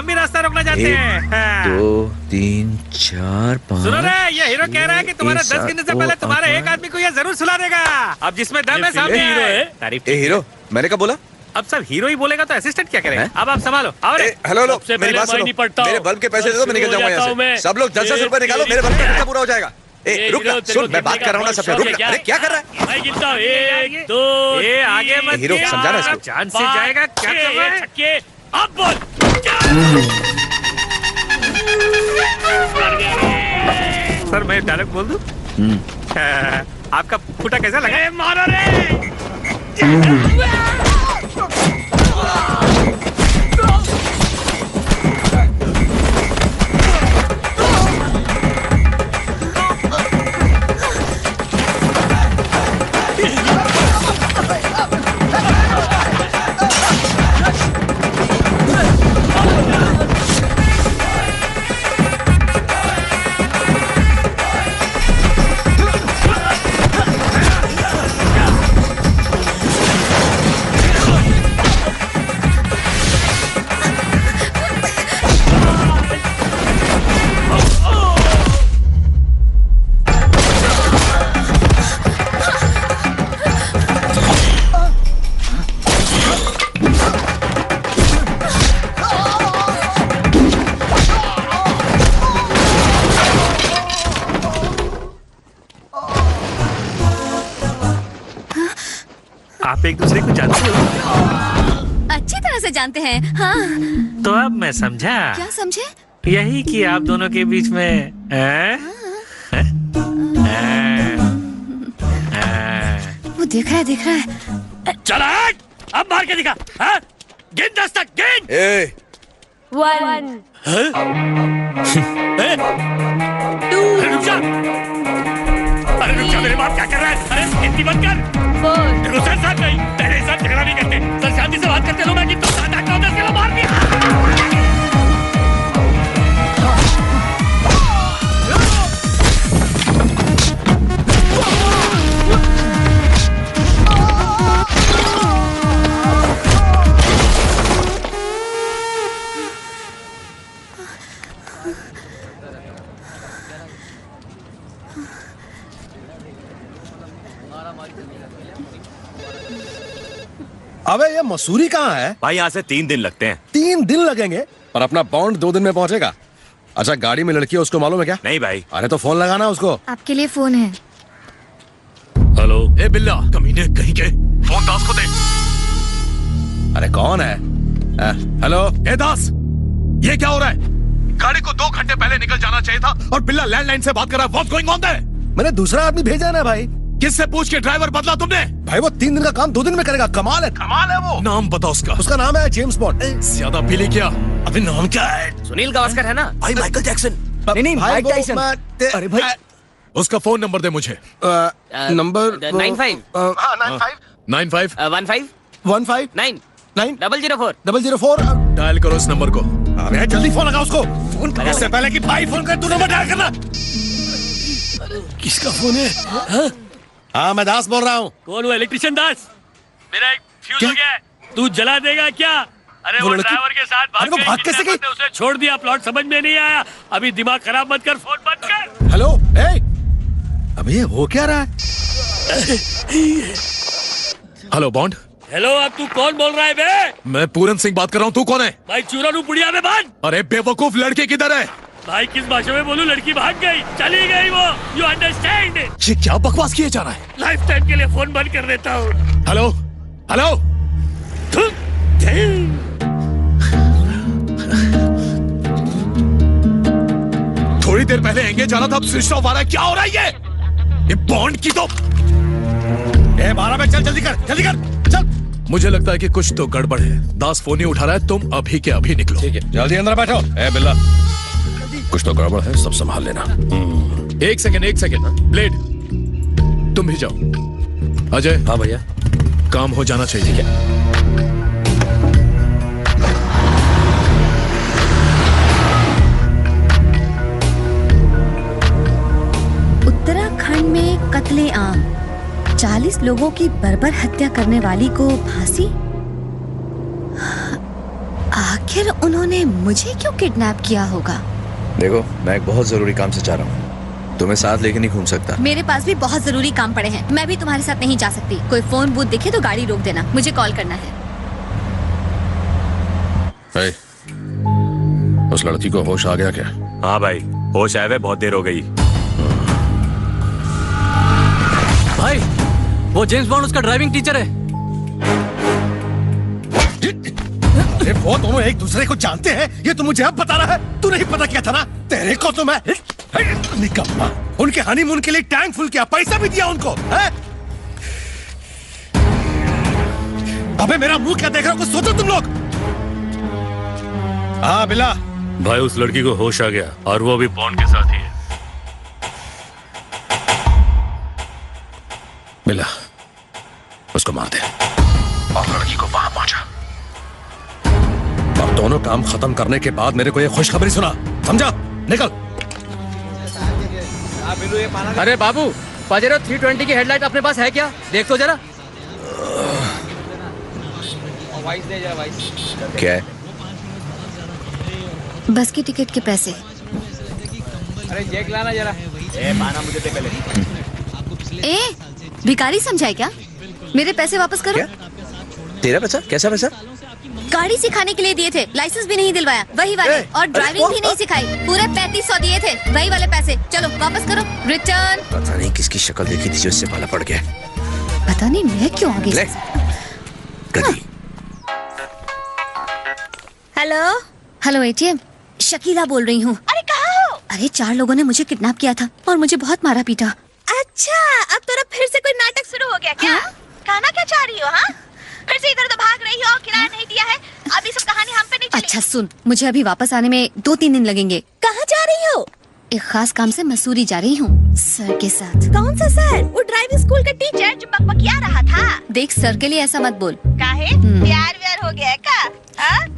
हम भी रास्ता रोकना चाहते हैं। 2 3 4 5। सुनो रे, ये हीरो कह रहा है कि तुम्हारा 10 गिनने से पहले तुम्हारे एक आदमी को ये जरूर सुला देगा। अब जिसमें दम है सामने हीरो है। तारीफ हीरो, मैंने कब बोला? अब सब हीरो ही बोलेगा तो असिस्टेंट क्या करेगा? अब आप संभालो। हेलो मेरी बात सुनो, मेरे बल्ब के पैसे दे दो, मैं निकल जाऊंगा यहाँ से। सब लोग 10 रुपए निकालो, मेरे बल्ब का खर्चा पूरा हो जाएगा। रुक ना, सुन, मैं बात कर रहा हूँ ना सबसे। रुक ना, अरे क्या कर रहा है? मैं गिनता हूँ 1 2। ये आगे मत हीरो, समझाना इसको। जान से जाएगा क्या कर रहा है? अब बोल। सर मैं डायरेक्ट बोल दूं? आपका फूटा कैसा लगा? मारो रे! आप एक दूसरे को जानते हो? अच्छी तरह से जानते हैं। हाँ। तो अब मैं समझा। क्या समझे? यही कि आप दोनों के बीच में वो देख रहा है। चला अब मार के दिखा। गिन 10 तक, गिन। 1 2। अरे रुक जा, मेरे बाप क्या कर रहा है? अरे हिंदी बंद कर। 4। देखो सर, साथ नहीं, तेरे साथ झगड़ा नहीं करते सर, शांति से बात करते। लो मैं गिनता हूँ 7 8 9 10 के मार दिया। अबे ये मसूरी कहाँ है? भाई यहाँ से 3 दिन लगते हैं। 3 दिन लगेंगे? पर अपना बॉन्ड 2 दिन में पहुंचेगा। अच्छा गाड़ी में लड़की है, उसको मालूम है क्या? नहीं भाई। अरे तो फोन लगाना उसको। आपके लिए फोन है। हेलो। ए बिल्ला, कमीने कहीं के, फोन दास को दे। अरे कौन है? हेलो। ए दास, ये क्या हो रहा है? गाड़ी को 2 घंटे पहले निकल जाना चाहिए था और बिल्ला लैंडलाइन से बात कर रहा है। What's going on there? मैंने दूसरा आदमी भेजा है ना भाई। किससे पूछ के ड्राइवर बदला तुमने? भाई वो 3 दिन का काम 2 दिन में करेगा। कमाल है वो। नाम बता उसका। उसका नाम है जेम्स बॉन्ड। ज्यादा पीली क्या? अभी नाम क्या है? सुनील गावस्कर है ना? भाई माइकल जैक्सन। नहीं माइक टाइसन। अरे भाई उसका फोन नंबर दे मुझे। नंबर 95 95 15 15 9 9 004 004। डायल करो इस नंबर को। अबे जल्दी फोन लगा उसको। फोन लगा। इससे पहले कि भाई फोन कर, तू नंबर डायल करना। किसका फोन है? हाँ मैं दास बोल रहा हूँ। कौन वो? इलेक्ट्रिशियन दास। मेरा एक फ्यूज हो गया है, तू जला देगा क्या? अरे वो ड्राइवर के साथ भाग कैसे गई? उसे छोड़ दिया, प्लॉट समझ में नहीं आया। अभी दिमाग खराब मत कर, फोन बंद कर। हेलो। अबे ये हो क्या रहा है? Hello bond. हेलो, अब तू कौन बोल रहा है बे? मैं पूरन सिंह बात कर रहा हूँ। तू कौन है? भाई चूरानू पुड़िया में बांध। अरे बेवकूफ, लड़की किधर है? भाई किस भाषा में बोलूं? लड़की भाग गई, चली गई वो। You understand? ये क्या बकवास किए जा रहा है? लाइफ टाइम के लिए फोन बंद कर देता हूँ। Hello hello. थोड़ी देर पहले एंगेज जाना था, अब स्विच ऑफ आ रहा है। क्या हो रहा है ये बॉन्ड की तो। 12 में चल, जल्दी कर चल। मुझे लगता है कि कुछ तो गड़बड़ है। दास फोन ही उठा रहा है। तुम अभी के अभी निकलो। ठीक है, जल्दी अंदर बैठो। बिल्ला, कुछ तो गड़बड़ है, सब संभाल लेना। एक सेकेंड। ब्लेड, तुम भी जाओ। अजय। हाँ भैया। काम हो जाना चाहिए। ठीक है। उत्तराखंड में कत्ले-आम, 40 लोगों की बर्बर हत्या करने वाली को फांसी। आखिर उन्होंने मुझे क्यों किडनैप किया होगा? देखो, मैं एक बहुत जरूरी काम से जा रहा हूँ, तुम्हें साथ लेके नहीं घूम सकता। मेरे पास भी बहुत जरूरी काम पड़े हैं, मैं भी तुम्हारे साथ नहीं जा सकती। कोई फोन बूथ दिखे तो गाड़ी रोक देना, मुझे कॉल करना है। उस लड़की को होश आ गया क्या? हाँ भाई, होश आए हुए बहुत देर हो गई। भाई, वो जेम्स बॉन्ड उसका ड्राइविंग टीचर है। अरे वो दोनों एक दूसरे को जानते हैं, ये तो मुझे अब बता रहा है। तू नहीं पता क्या था ना? तेरे को तो मैं निकम्मा। उनके हनीमून के लिए टैंक फुल किया, पैसा भी दिया उनको, है? अबे मेरा मुंह क्या देख रहे हो? कुछ सोचो तुम लोग। हाँ बिला भाई, उस लड़की को होश आ गया और वो भी बॉन्ड के साथ ही है। बिला, उसको मार दे और लड़की को वहां पहुंचा। अब दोनों काम खत्म करने के बाद मेरे को ये खुशखबरी सुना, समझा? निकल। अरे बाबू, पजेरो 320 की हेडलाइट अपने पास है क्या? देख तो जरा। क्या है? बस की टिकट के पैसे। अरे चेक लाना जरा। पाना मुझे दे पहले। भिखारी समझा है क्या? मेरे पैसे वापस करो। क्या? तेरा पैसा? कैसा पैसा? गाड़ी सिखाने के लिए दिए थे, लाइसेंस भी नहीं दिलवाया, वही वाले। और ड्राइविंग भी नहीं सिखाई, पूरे 3500 दिए थे, वही वाले पैसे। चलो वापस करो, रिटर्न। पता नहीं किसकी शक्ल देखी थी जो इससे पाला पड़ गया। पता नहीं मैं क्यों आगे। हेलो हेलो एटीएम, शकीला बोल रही हूँ। अरे कहाँ हो? अरे 4 लोगों ने मुझे किडनैप किया था और मुझे बहुत मारा पीटा। अच्छा, अब तेरा फिर से कोई नाटक शुरू हो गया क्या? कहना क्या चाह रही हो? हाँ, फिर से इधर उधर भाग रही हो, किराया नहीं दिया है। अब ये सब कहानी हम पे नहीं चलेगी। अच्छा सुन, मुझे अभी वापस आने में 2-3 दिन लगेंगे। कहाँ जा रही हो? एक खास काम से मसूरी जा रही हूँ, सर के साथ। कौन सा सर? वो ड्राइविंग स्कूल का टीचर जो बकबकिया रहा था। देख, सर के लिए ऐसा मत बोल। काहे? प्यार व्यार हो गया है का?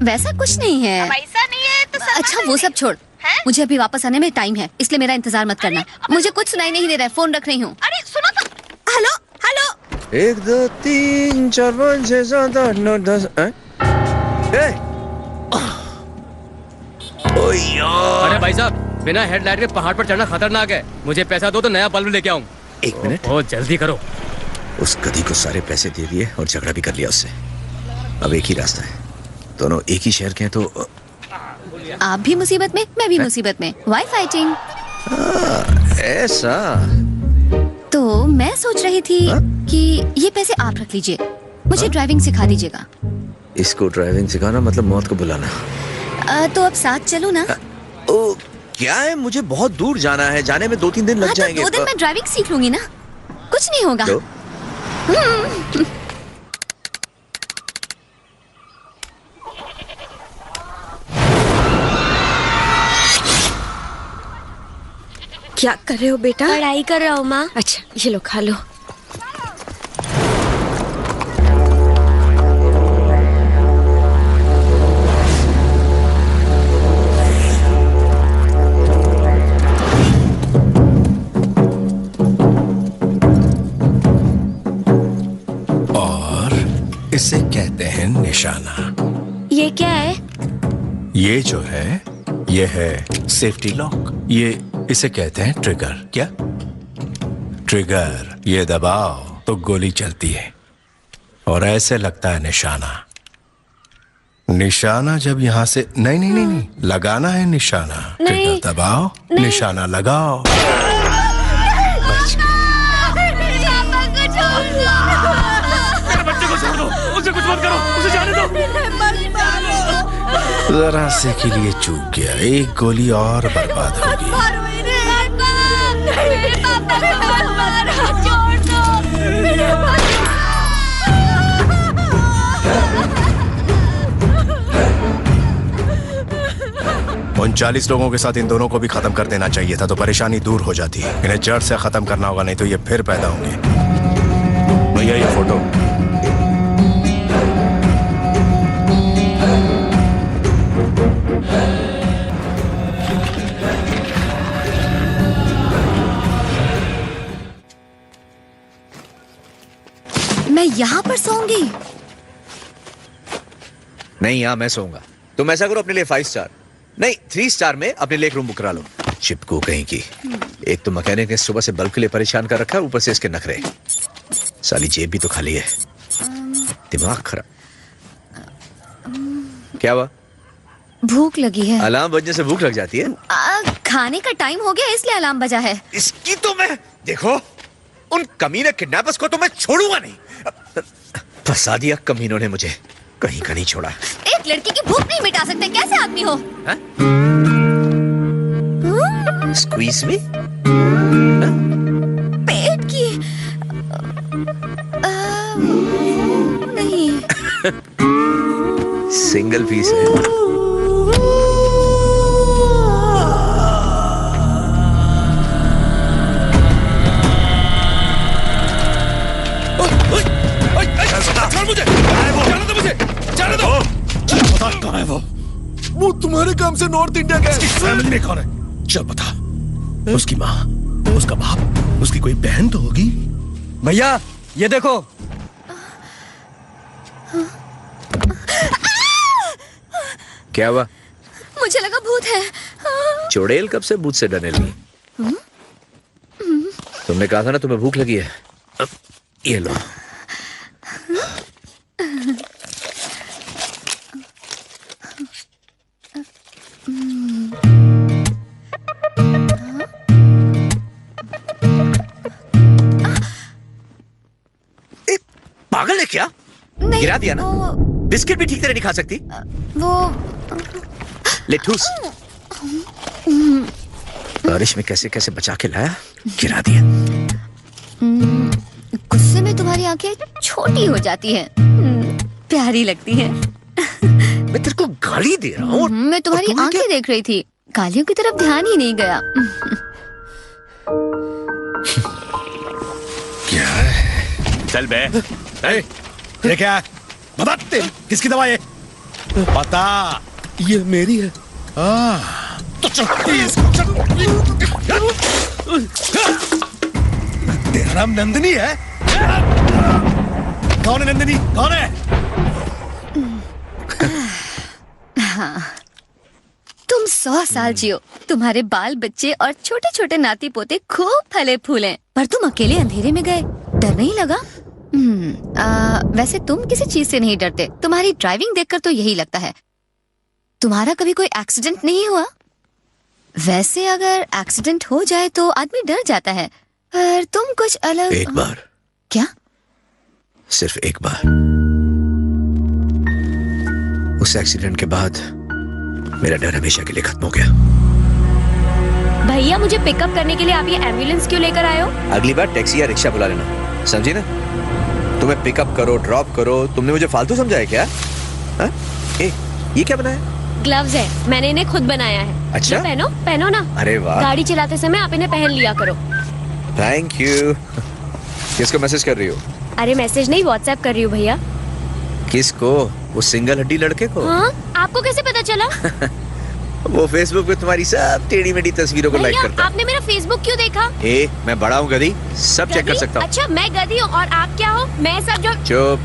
वैसा कुछ नहीं है। पैसा नहीं है तो सब अच्छा वो सब छोड़, मुझे अभी वापस आने में टाइम है, इसलिए मेरा इंतजार मत करना। मुझे कुछ सुनाई नहीं दे रहा है, फोन रख रही हूँ। अरे सुनो तो। Hello hello. 1 2 3 4 5 6 7 8 9 10। अरे भाई साहब, बिना हेडलाइट के पहाड़ पर चढ़ना खतरनाक है। मुझे पैसा दो तो नया बल्ब लेके आऊँ। 1 मिनट। ओ जल्दी करो। उस गधी को सारे पैसे दे दिए और झगड़ा भी कर लिया उससे। अब एक ही रास्ता है, दोनों एक ही शहर के हैं तो। आप भी मुसीबत में, मैं भी मुसीबत में। Why fighting? ऐसा तो मैं सोच रही थी कि ये पैसे आप रख लीजिए, मुझे ड्राइविंग सिखा दीजिएगा। इसको ड्राइविंग सिखाना मतलब मौत को बुलाना। तो अब साथ चलो ना। ओ, क्या है, मुझे बहुत दूर जाना है, जाने में 2-3 दिन लग जाएंगे। 2 दिन में ड्राइविंग सीख लूंगी ना, कुछ नहीं होगा। क्या कर रहे हो बेटा? पढ़ाई कर रहा हूँ माँ। अच्छा, ये लो खा लो। और इसे कहते हैं निशाना। ये क्या है? ये जो है, ये है सेफ्टी लॉक। ये इसे कहते हैं ट्रिगर। क्या? ट्रिगर ये दबाओ तो गोली चलती है और ऐसे लगता है निशाना। निशाना जब यहां से नहीं नहीं नहीं नहीं लगाना है निशाना। ट्रिगर दबाओ, निशाना लगाओ। बच्चे को छोड़ दो, उसे कुछ मत करो, उसे जाने दो। जरा से के लिए चूक गया, एक गोली और बर्बाद होगी। छोड़ दो मेरे 39 लोगों के साथ इन दोनों को भी खत्म कर देना चाहिए था, तो परेशानी दूर हो जाती। इन्हें जड़ से खत्म करना होगा, नहीं तो ये फिर पैदा होंगे। भैया ये फोटो। मैं यहाँ पर सोऊंगी? नहीं, यहाँ मैं सोऊंगा। तुम ऐसा करो, अपने लिए 5 स्टार नहीं 3 स्टार में अपने लिए एक रूम बुक करा लो। चिपकू कहीं की। एक तो मैकेनिक ने सुबह से बल्ब के लिए परेशान कर रखा है, ऊपर से इसके नखरे। साली जेब भी तो खाली है, दिमाग खराब। क्या हुआ? भूख लगी है। अलार्म बजने से भूख लग जाती है? खाने का टाइम हो गया इसलिए अलार्म बजा है। इसकी तो मैं देखो, उन कमीने किडनैपर्स को तो मैं छोड़ूंगा नहीं। फंसा दिया कमीनों ने मुझे, कहीं का नहीं छोड़ा। एक लड़की की भूख नहीं मिटा सकते, कैसे आदमी हो? स्क्वीज में पेट की नहीं। सिंगल पीस है। मुझे जाने दो, मुझे जाने दो। बता कहाँ है वो तुम्हारे काम से नॉर्थ इंडिया गया। फैमिली में कौन है? चल बता। उसकी माँ, उसका बाप, उसकी कोई बहन तो होगी। भैया ये देखो। क्या हुआ? मुझे लगा भूत है। चुड़ैल कब से भूत से डरने लगी? तुमने कहा था ना तुम्हें भूख लगी है। अब ये लो। पागल है क्या? गिरा दिया ना? बिस्किट भी ठीक तरह नहीं खा सकती? वो ले ठूस। बारिश में कैसे कैसे बचा के लाया, गिरा दिया। गुस्से में तुम्हारी आंखें छोटी हो जाती हैं, प्यारी लगती हैं। मैं तेरे को गाली दे रहा हूँ। मैं तुम्हारी आंखें देख रही थी, गालियों की तरफ ध्यान ही नहीं गया। क्या है? चल बे। ये क्या है? बता तेरी किसकी दवा है? बता। ये मेरी है। तो चल तेरा नाम नंदिनी है? कौन है नंदिनी? कौन है? हाँ, तुम 100 साल जियो, तुम्हारे बाल बच्चे और छोटे छोटे नाती पोते खूब फले फूले, पर तुम अकेले अंधेरे में गए, डर नहीं लगा? वैसे तुम किसी चीज से नहीं डरते, तुम्हारी ड्राइविंग देखकर तो यही लगता है। तुम्हारा कभी कोई एक्सीडेंट नहीं हुआ? वैसे अगर एक्सीडेंट हो जाए तो आदमी डर जाता है, पर तुम कुछ अलग। एक बार। क्या? सिर्फ एक बार। उस एक्सीडेंट के बाद मेरा डर हमेशा के लिए खत्म हो गया। भैया मुझे पिकअप करने के लिए आप ये एम्बुलेंस क्यों लेकर आए हो? अगली बार टैक्सी या रिक्शा बुला लेना, समझी ना? तुम्हें पिकअप करो ड्रॉप करो, तुमने मुझे फालतू समझा है क्या? ये क्या बनाया? ग्लव्स है, मैंने इन्हें खुद बनाया है। अच्छा? पहनो पहनो ना। अरे वाह। गाड़ी चलाते समय आप इन्हें पहन लिया करो। Thank you. किसको मैसेज कर रही हो? अरे मैसेज नहीं, व्हाट्सएप कर रही हूँ भैया। किसको? वो सिंगल हड्डी लड़के को? हाँ? आपको कैसे पता चला? वो फेसबुक पे तुम्हारी सब टेढ़ी मेढ़ी तस्वीरों को लाइक करता है। आपने मेरा फेसबुक क्यों देखा? मैं बड़ा हूँ गधी, सब चेक कर सकता हूँ। अच्छा मैं गधी हूँ और आप क्या हो? मैं सब जो। चुप।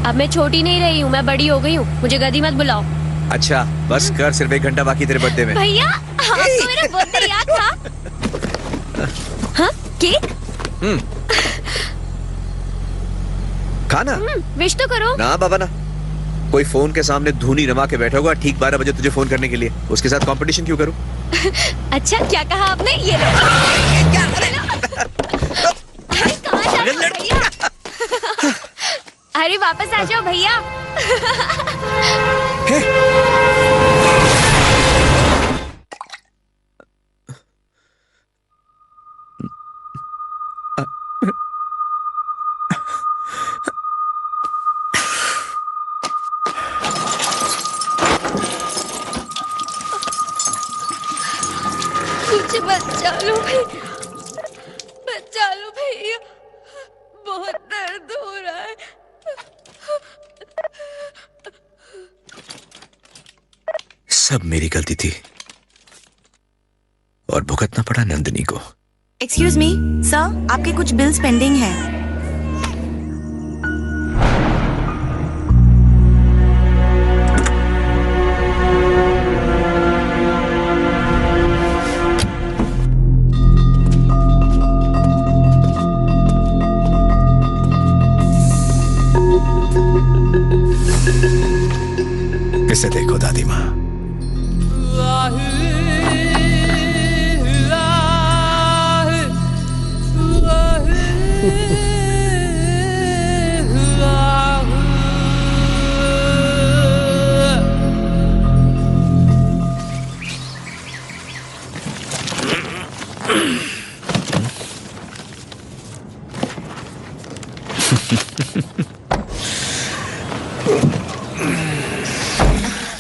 अब मैं छोटी नहीं रही हूँ, मैं बड़ी हो गई हूँ, मुझे गधी मत बुलाओ। अच्छा बस कर, सिर्फ 1 घंटा बाकी तेरे बर्थडे में। भैया आपको मेरा बर्थडे याद था? हाँ केक? खाना? विश तो करो। ना बाबा ना, कोई फोन के सामने धूनी रमा के बैठा होगा ठीक 12 बजे तुझे फोन करने के लिए, उसके साथ कंपटीशन क्यों करूं? अच्छा क्या कहा आपने? ये लो। अरे कहाँ जा रहे हो भैया? अरे वापस आ जाओ भैया। मुझे बचा लो भैया, बचा लो भैया, बहुत दर्द हो रहा है। सब मेरी गलती थी और भुगतना पड़ा नंदिनी को। एक्सक्यूज मी सर, आपके कुछ बिल्स पेंडिंग हैं। से देखो दादी माँ।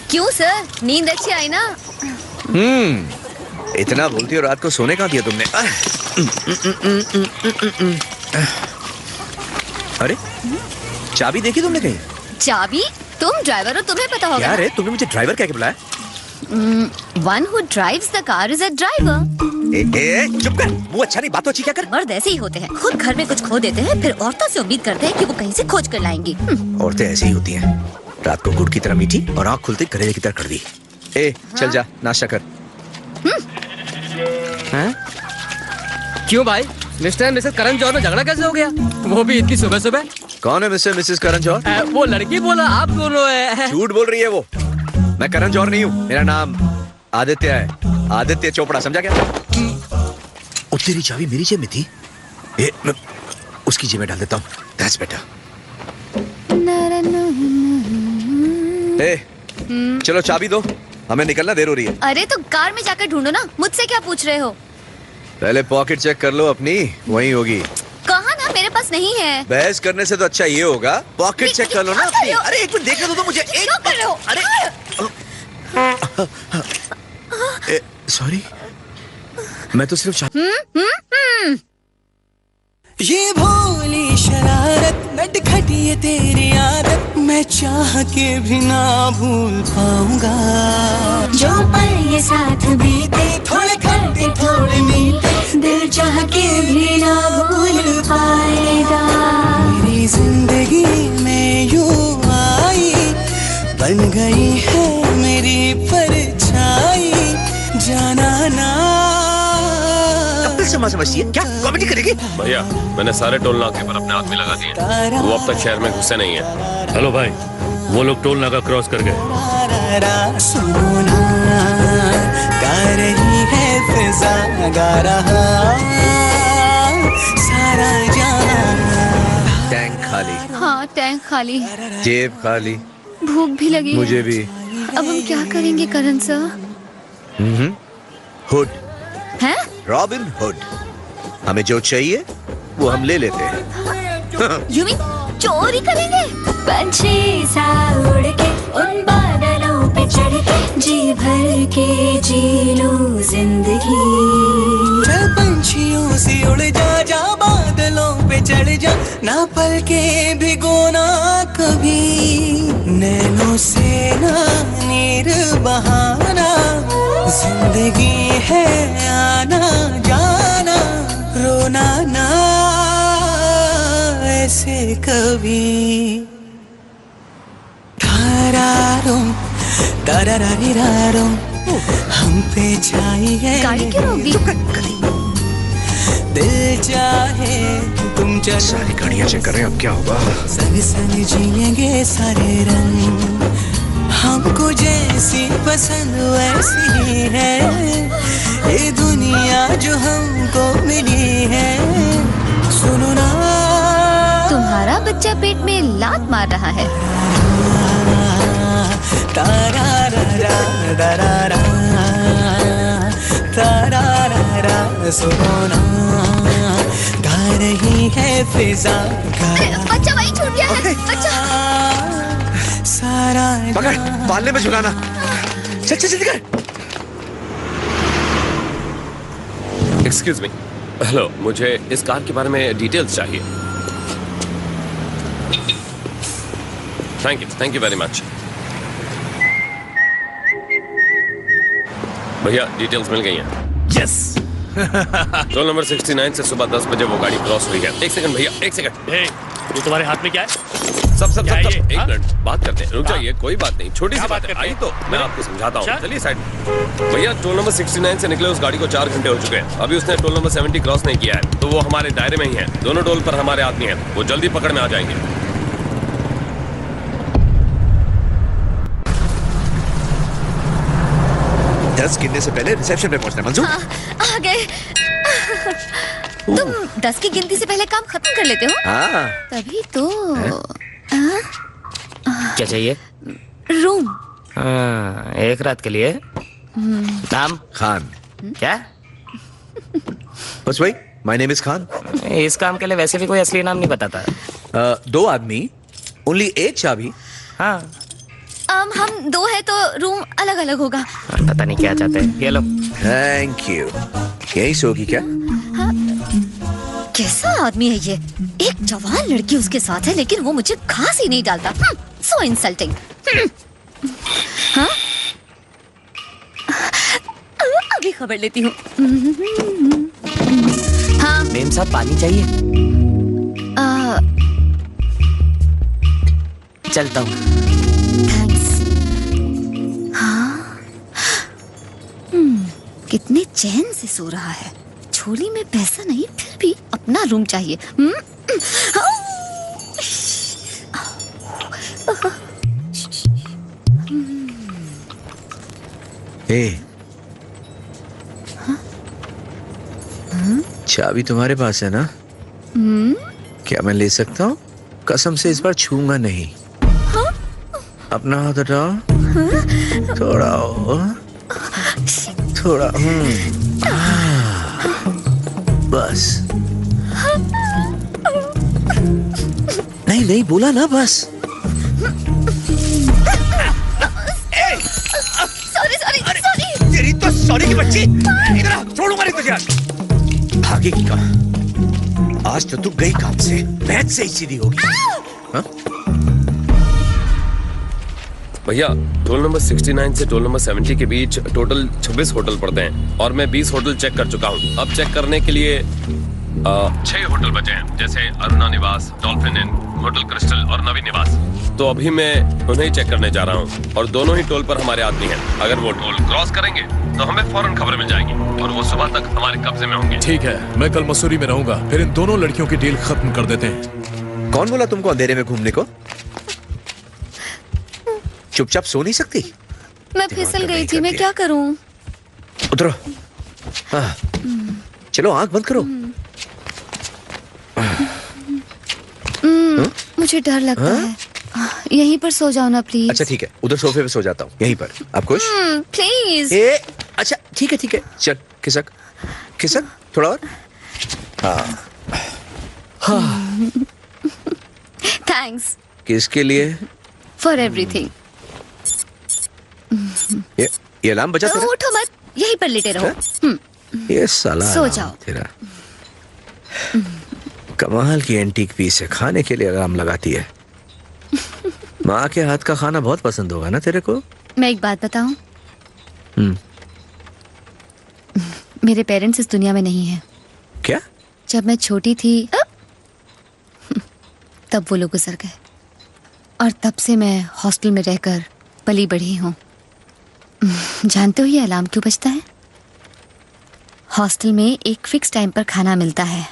क्यों सर, नींद अच्छी आई ना? इतना बोलती हो, रात को सोने कहाँ दिया तुमने? अरे चाबी देखी तुमने कहीं? चाबी? तुम ड्राइवर हो, तुम्हें पता होगा। यार तुमने मुझे ड्राइवर क्या बुलाया? One who drives the car is a driver. चुप कर, वो अच्छा नहीं, बात तो अच्छी क्या कर। मर्द ऐसे ही होते हैं, खुद घर में कुछ खो देते हैं, फिर औरतों से उम्मीद करते हैं कि वो कहीं से खोज कर लाएंगी। औरतें ऐसी ही होती हैं, रात को गुड़ की तरह मीठी और आँख खुलते करेले की तरह कड़वी। चल जा, नाश्ता कर। क्यों भाई, mister and Mrs Karan Johar में झगड़ा कैसे हो गया? वो भी इतनी सुबह सुबह? कौन है मिस्टर मिसेस करण जौहर? वो लड़की बोला आप दोनों है। झूठ बोल रही है वो। मैं करण जौहर नहीं हूँ, मेरा नाम आदित्य है, आदित्य चोपड़ा, समझा क्या? ओ तेरी चाबी मेरी जेब में थी। मैं उसकी जेब में डाल देता हूँ, दैट्स बेटर। चलो चाबी दो, हमें निकलना देर हो रही है। अरे तो कार में जाकर ढूंढो ना, मुझसे क्या पूछ रहे हो? पहले पॉकेट चेक कर लो अपनी, वहीं होगी। कहा ना मेरे पास नहीं है। बहस करने से तो अच्छा ये होगा, पॉकेट चेक कर लो ना अपनी। अरे एक मिनट देखने दो तो मुझे। क्या कर रहे हो? अरे सॉरी, मैं तो सिर्फ ये भोली शरारत नटखटी ये तेरी आदत, मैं चाह के भी ना भूल पाऊंगा। जो पल ये साथ बीते, थोड़े खट्टे थोड़े मीठे, दिल चाह के भी ना भूल पाएगा। मेरी जिंदगी में यूं आई, बन गई है मेरी परछाई, जाना ना। समझती है क्या? कॉमेडी करेगी? भैया मैंने सारे टोल नाके पर अपने आदमी लगा दिए, वो अब तक शहर में घुसे नहीं है। हेलो भाई, वो लोग टोल नाका क्रॉस कर गए। सुनो ना, गा रही है फिजा, गा रहा सारा जहां। टैंक खाली। हाँ टैंक खाली, जेब खाली, भूख भी लगी। मुझे भी। अब हम क्या करेंगे करण सर? हुड हैं? रॉबिन हुड, हमें जो चाहिए वो हम ले लेते हैं। यू मीन चोरी करेंगे? पंछी सा उड़ के उन बादलों पे चढ़ के, जी भर के जी लूं जिंदगी। चल पंछियों से उड़ जा, जा बादलों पे चढ़ जा, ना पल के भिगोना कभी, नैनों से ना नीर बहाना, जिंदगी है आना जाना, रोना ना ऐसे कभी। तारारों तारारारीरारों, हम पे छाई है गाड़ी क्यों रोक दी? दिल चाहे तुम चलो, सारी गाड़ियां चेक कर रहे हैं, अब क्या होगा? संग संग जिएंगे सारे रंग, हमको जैसी पसंद वैसी है, ये दुनिया जो हमको मिली है। सुनो ना, तुम्हारा बच्चा पेट में लात मार रहा है। सुनो ना, गा रही है फिजा, बच्चा वही छूट गया है। बच्चा सारा पकड़, पालने में झुलाना। चल चल जल्दी कर। एक्सक्यूज मी, हेलो, मुझे इस कार के बारे में डिटेल्स चाहिए। Thank you very much. भैया डिटेल्स मिल गई हैं। यस। टोल नंबर 69 से सुबह 10 बजे वो गाड़ी क्रॉस हुई है। एक सेकंड भैया, एक सेकंड। ये तुम्हारे हाथ में क्या है? सब एक मिनट बात करते हैं, रुक जाइए, कोई बात नहीं, छोटी सी बात है। आई तो मैं आपको समझाता हूँ, चलिए साइड में। भैया टोल नंबर 69 से निकले उस गाड़ी को 4 घंटे हो चुके हैं, अभी उसने टोल नंबर 70 क्रॉस नहीं किया है, तो वो हमारे दायरे में ही है। दोनों टोल पर हमारे आदमी हैं, वो जल्दी पकड़ में आ जाएंगे। 10 गिनने से पहले रिसेप्शन पे पहुंचना। मंजूर? आ गए। तुम 10 की गिनती से पहले काम खत्म कर लेते हो? हाँ। तभी तो। क्या चाहिए? रूम। हाँ, एक रात के लिए। नाम? खान। क्या? बस वही, माय नेम इज खान। इस काम के लिए वैसे भी कोई असली नाम नहीं बताता। 2 आदमी, ओनली एक चाबी। हाँ। हम 2 है तो रूम अलग अलग होगा। पता नहीं क्या चाहते हैं। ये लो। Thank you. यही सोगी क्या? कैसा आदमी है ये? एक जवान लड़की उसके साथ है लेकिन वो मुझे घास ही नहीं डालता। सो इंसल्टिंग। हाँ? अभी खबर लेती हूँ। हाँ मेम साहब, पानी चाहिए? चलता हूँ। थैंक्स। हाँ? कितने चैन से सो रहा है। झोली में पैसा नहीं फिर भी अपना रूम चाहिए। चाबी तुम्हारे पास है ना? क्या मैं ले सकता हूँ? कसम से इस बार छूंगा नहीं। अपना हाथ हटाओ। थोड़ा और, थोड़ा। बस। नहीं नहीं, बोला ना बस। सॉरी। तेरी तो सॉरी की बच्ची। इधर आ, छोड़ूंगा नहीं तुझे आज। भागेगी कहाँ? आज तो तू गई काम से, बैठ से ही सीधी होगी। हाँ? भैया, टोल नंबर 69 से टोल नंबर 70 के बीच टोटल 26 होटल पड़ते हैं और मैं 20 होटल चेक कर चुका हूँ। अब चेक करने के लिए 6 होटल बचे हैं, जैसे अरुणा निवास, डॉल्फिन इन, होटल क्रिस्टल और नवीन निवास। तो अभी मैं उन्हें चेक करने जा रहा हूँ और दोनों ही टोल पर हमारे आदमी हैं। अगर वो टोल क्रॉस करेंगे तो हमें फौरन खबर मिल जाएगी और वो सुबह तक हमारे कब्जे में होंगे। ठीक है, मैं कल मसूरी में रहूंगा, फिर इन दोनों लड़कियों की डील खत्म कर देते हैं। कौन बोला तुमको अंधेरे में घूमने को? चुपचाप सो नहीं सकती? मैं फिसल गई थी, मैं क्या करूं? उतरो। चलो आंख बंद करो। मुझे डर लगता है। यहीं पर सो जाओ ना प्लीज। अच्छा ठीक है, उधर सोफे पे सो जाता हूँ, यहीं पर। आप खुश? प्लीज। अच्छा ठीक है। चल खिसक खिसक थोड़ा और। थैंक्स। किसके लिए? For everything. ये अलार्म बजा तेरा? उठो मत, यहीं पर लेटे रहो। ये साला सो जाओ। तेरा कमाल की एंटीक पीस है, खाने के लिए अलार्म लगाती है। माँ के हाथ का खाना बहुत पसंद होगा ना तेरे को? मैं एक बात बताऊं? मेरे पेरेंट्स इस दुनिया में नहीं है। क्या? जब मैं छोटी थी तब वो लोग गुजर गए और तब से मैं हॉस्टल में रहकर पली बढ़ी हूँ। जानते हो ये अलार्म क्यों बजता है? हॉस्टल में एक फिक्स टाइम पर खाना मिलता है।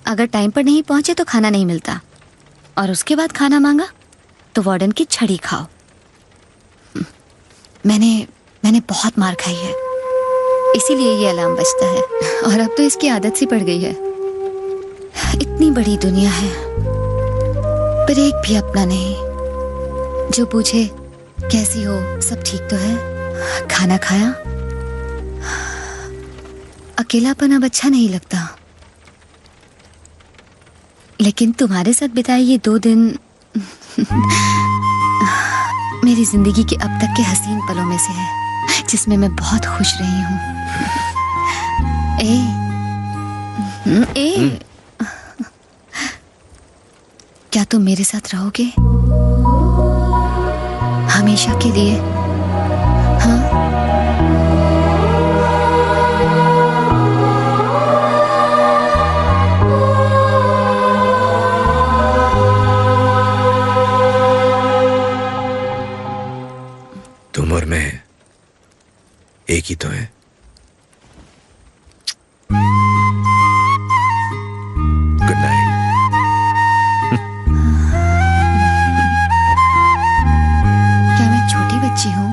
अगर टाइम पर नहीं पहुंचे तो खाना नहीं मिलता और उसके बाद खाना मांगा तो वार्डन की छड़ी खाओ। मैंने बहुत मार खाई है, इसीलिए ये अलार्म बजता है और अब तो इसकी आदत सी पड़ गई है। इतनी बड़ी दुनिया है पर एक भी अपना नहीं जो पूछे कैसी हो, सब ठीक तो है, खाना खाया। अकेलापन अब अच्छा नहीं लगता, लेकिन तुम्हारे साथ बिताए ये 2 दिन मेरी जिंदगी के अब तक के हसीन पलों में से है, जिसमें मैं बहुत खुश रही हूँ। क्या तुम मेरे साथ रहोगे हमेशा के लिए? हाँ? तुम और मैं एक ही तो है। Good night. क्या मैं छोटी बच्ची हूँ?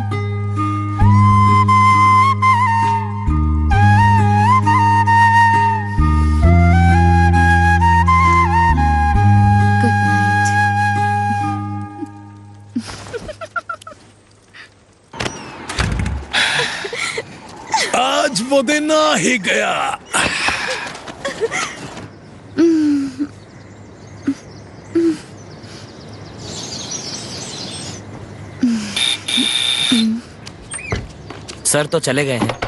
आज वो दिन आ ही गया। सर तो चले गए हैं,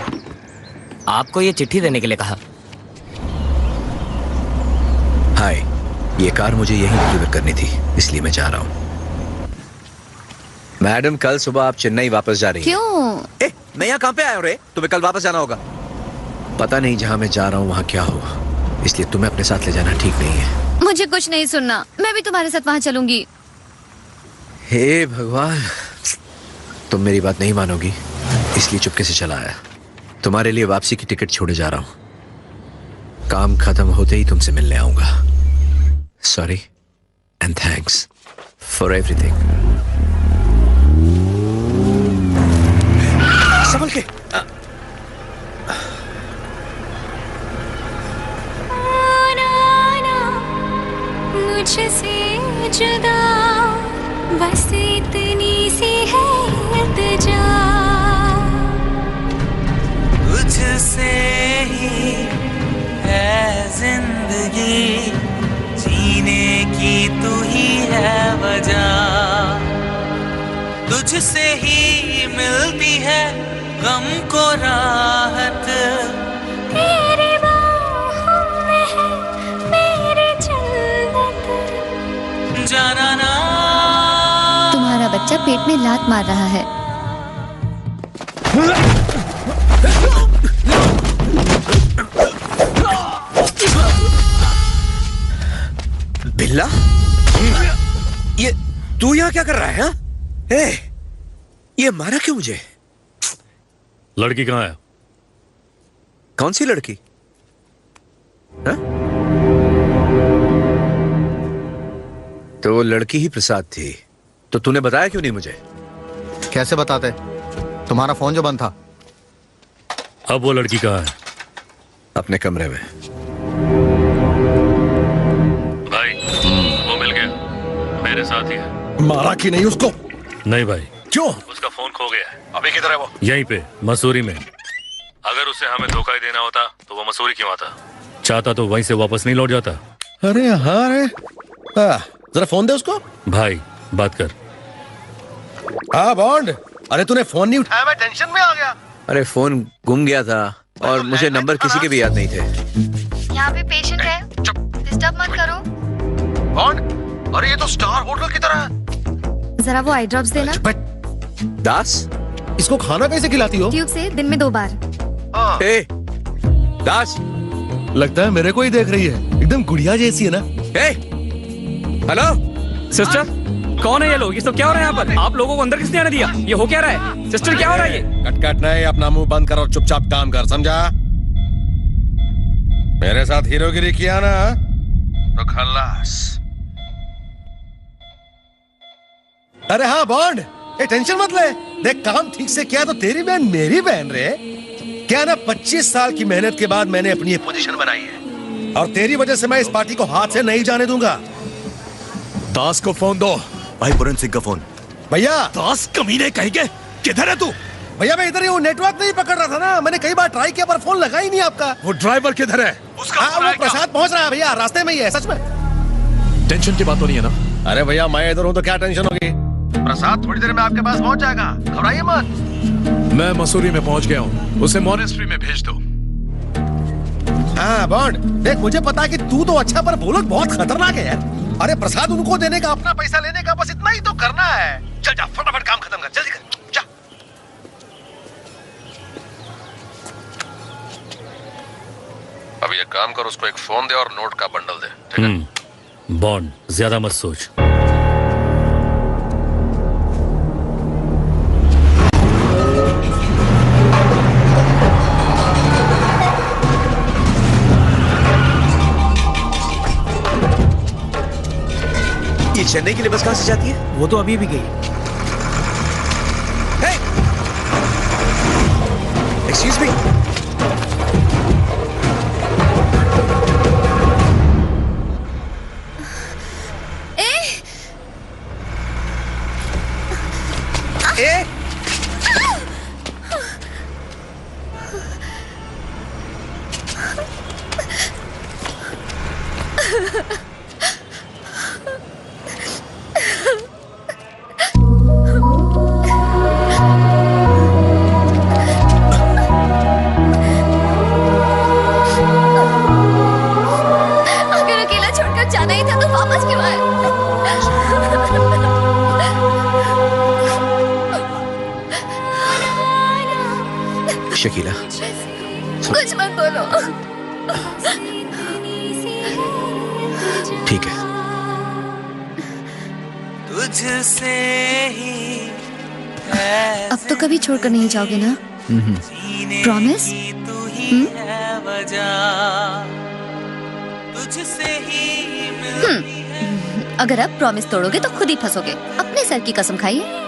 आपको ये चिट्ठी देने के लिए कहा। हाय, ये कार मुझे यहीं डिलीवर करनी थी, इसलिए मैं जा रहा हूँ। मैडम, कल सुबह आप चेन्नई वापस जा रही हैं। क्यों? मैं यहाँ कहाँ पे आया हूँ रे? तुम्हें कल वापस जाना होगा। पता नहीं जहाँ मैं जा रहा हूँ वहाँ क्या होगा, इसलिए तुम्हें अपने साथ ले जाना ठीक नहीं है। मुझे कुछ नहीं सुनना, मैं भी तुम्हारे साथ वहाँ चलूंगी। हे भगवान, तुम मेरी बात नहीं मानोगी, इसलिए चुपके से चला आया। तुम्हारे लिए वापसी की टिकट छोड़े जा रहा हूँ। काम खत्म होते ही तुमसे मिलने आऊंगा। Sorry and thanks for everything. संभल के। मुझसे जुदा बस इतनी सी है इल्तिजा, तुझसे ही है जिंदगी, जीने की तू ही है वजह, तुझसे ही मिलती है गम को राहत, तेरे बाहों में है मेरी जन्नत। जाना ना तुम्हारा बच्चा पेट में लात मार रहा है। बिल्ला, ये तू यहाँ क्या कर रहा है? ये मारा क्यों मुझे? लड़की कहाँ है? कौन सी लड़की? हा? तो वो लड़की ही प्रसाद थी, तो तूने बताया क्यों नहीं मुझे? कैसे बताते? तुम्हारा फोन जो बंद था। अब वो लड़की कहाँ है? अपने कमरे में। भाई, वो मिल गया, मेरे साथ ही है। मारा कि नहीं उसको? नहीं भाई। क्यों? उसका फोन खो गया है। अभी किधर है वो? यहीं पे, मसूरी में। अगर उसे हमें धोखा ही देना होता तो वो मसूरी क्यों आता? चाहता तो वहीं से वापस नहीं लौट जाता। अरे हाँ रे, जरा फोन दे उसको। भाई बात कर। हाँ बॉन्ड, अरे तूने फोन नहीं उठाया, मैं टेंशन में आ गया। अरे फोन गुम गया था और मुझे नंबर किसी के भी याद नहीं थे। यहाँ पे पेशेंट है, डिस्टर्ब मत करो। बॉन्ड, अरे ये तो स्टार होटल की तरह है। जरा वो आई ड्रॉप्स देना। दास, इसको खाना कैसे खिलाती हो? ट्यूब से दिन में 2 बार। दास, लगता है मेरे को ही देख रही है, एकदम गुड़िया जैसी है ना। हेलो सिस्टर, कौन है ये लोग? ये सब क्या हो रहा है यहाँ पर? आप लोगों को अंदर किसने आने दिया? ये हो क्या रहा है? सिस्टर क्या हो रहा है ये? कट नहीं, अपना मुंह बंद कर और चुपचाप काम कर, समझा? मेरे साथ हीरोगिरी किया ना तो खल्लास। अरे हाँ बॉन्ड, ये टेंशन मत ले, देख काम ठीक से किया तो तेरी बहन मेरी बहन रे। क्या ना 25 साल की मेहनत के बाद मैंने अपनी ये पोजीशन बनाई है और तेरी वजह से मैं इस पार्टी को हाथ से नहीं जाने दूंगा। दास को फोन दो। भाई पुरन सिंह का फोन। भैया, दास कमीने कहेंगे, किधर है तू? भैया मैं इधर ही हूँ, नेटवर्क नहीं पकड़ रहा था ना, मैंने कई बार ट्राई किया पर फोन लगा ही नहीं आपका। वो ड्राइवर किधर है? उसका वो प्रसाद पहुँच रहा है भैया, रास्ते में ही है। सच में टेंशन की बात तो नहीं है ना? अरे भैया मैं इधर हूँ तो क्या टेंशन होगी? प्रसाद थोड़ी देर में आपके पास पहुँच जाएगा, घबराइए मत। मैं मसूरी में पहुँच गया हूँ, उसे मॉनेस्ट्री में भेज दो। हाँ बॉन्ड, देख मुझे पता है कि तू तो अच्छा पर वो लोग बहुत खतरनाक है यार। अरे प्रसाद उनको देने का, अपना पैसा लेने का, बस इतना ही तो करना है। चल जा फटाफट काम खत्म कर, जल्दी कर, जा। अब ये काम कर, उसको एक फोन दे और नोट का बंडल दे, ठीक है? बॉन्ड, ज्यादा मत सोच। ये चेन्नई के लिए बस कहाँ से जाती है? वो तो अभी भी गई। Excuse me. शकीला कुछ मत बोलो। ठीक है। तुझसे ही अब तो कभी छोड़कर नहीं जाओगे ना? प्रॉमिस? तुझसे ही अगर अब प्रॉमिस तोड़ोगे तो खुद ही फंसोगे। अपने सर की कसम खाइए।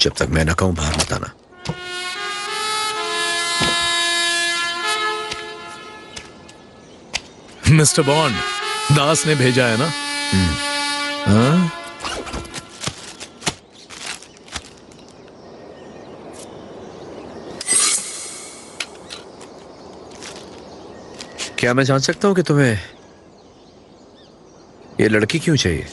जब तक मैं न कहूं बाहर मत आना। मिस्टर बॉन्ड, दास ने भेजा है ना? हाँ? क्या मैं जान सकता हूं कि तुम्हें ये लड़की क्यों चाहिए?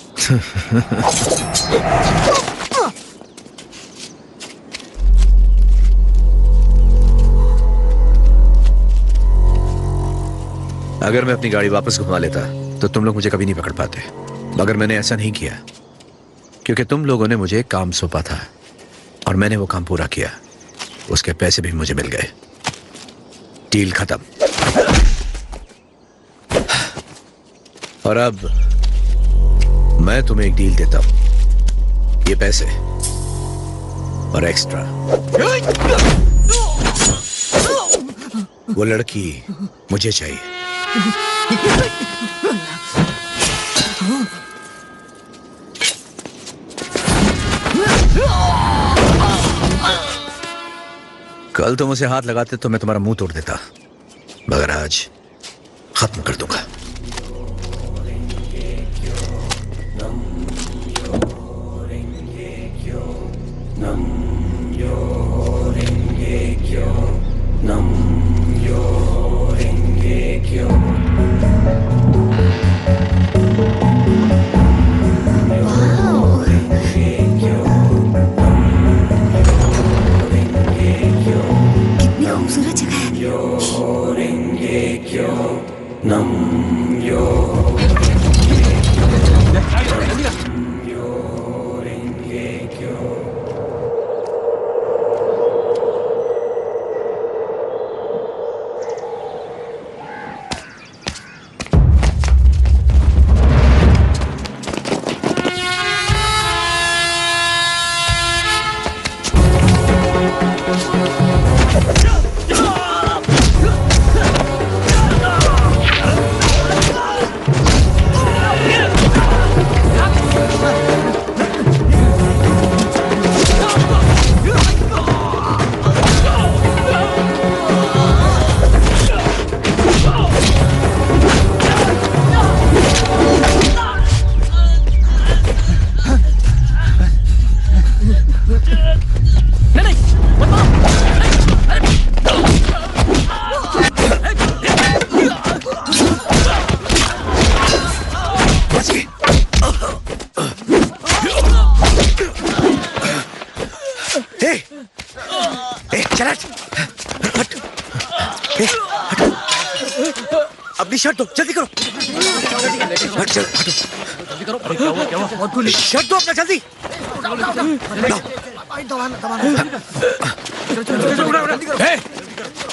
अगर मैं अपनी गाड़ी वापस घुमा लेता तो तुम लोग मुझे कभी नहीं पकड़ पाते, मगर मैंने ऐसा नहीं किया क्योंकि तुम लोगों ने मुझे एक काम सौंपा था और मैंने वो काम पूरा किया। उसके पैसे भी मुझे मिल गए। डील खत्म। और अब मैं तुम्हें एक डील देता हूं, ये पैसे और एक्स्ट्रा। वो लड़की मुझे चाहिए। कल तुम उसे हाथ लगाते तो मैं तुम्हारा मुंह तोड़ देता, मगर आज खत्म कर दूंगा। कितनी खूबसूरत जगह है। अपनी शर्ट दो, जल्दी करो। शर्ट दो अपना, जल्दी।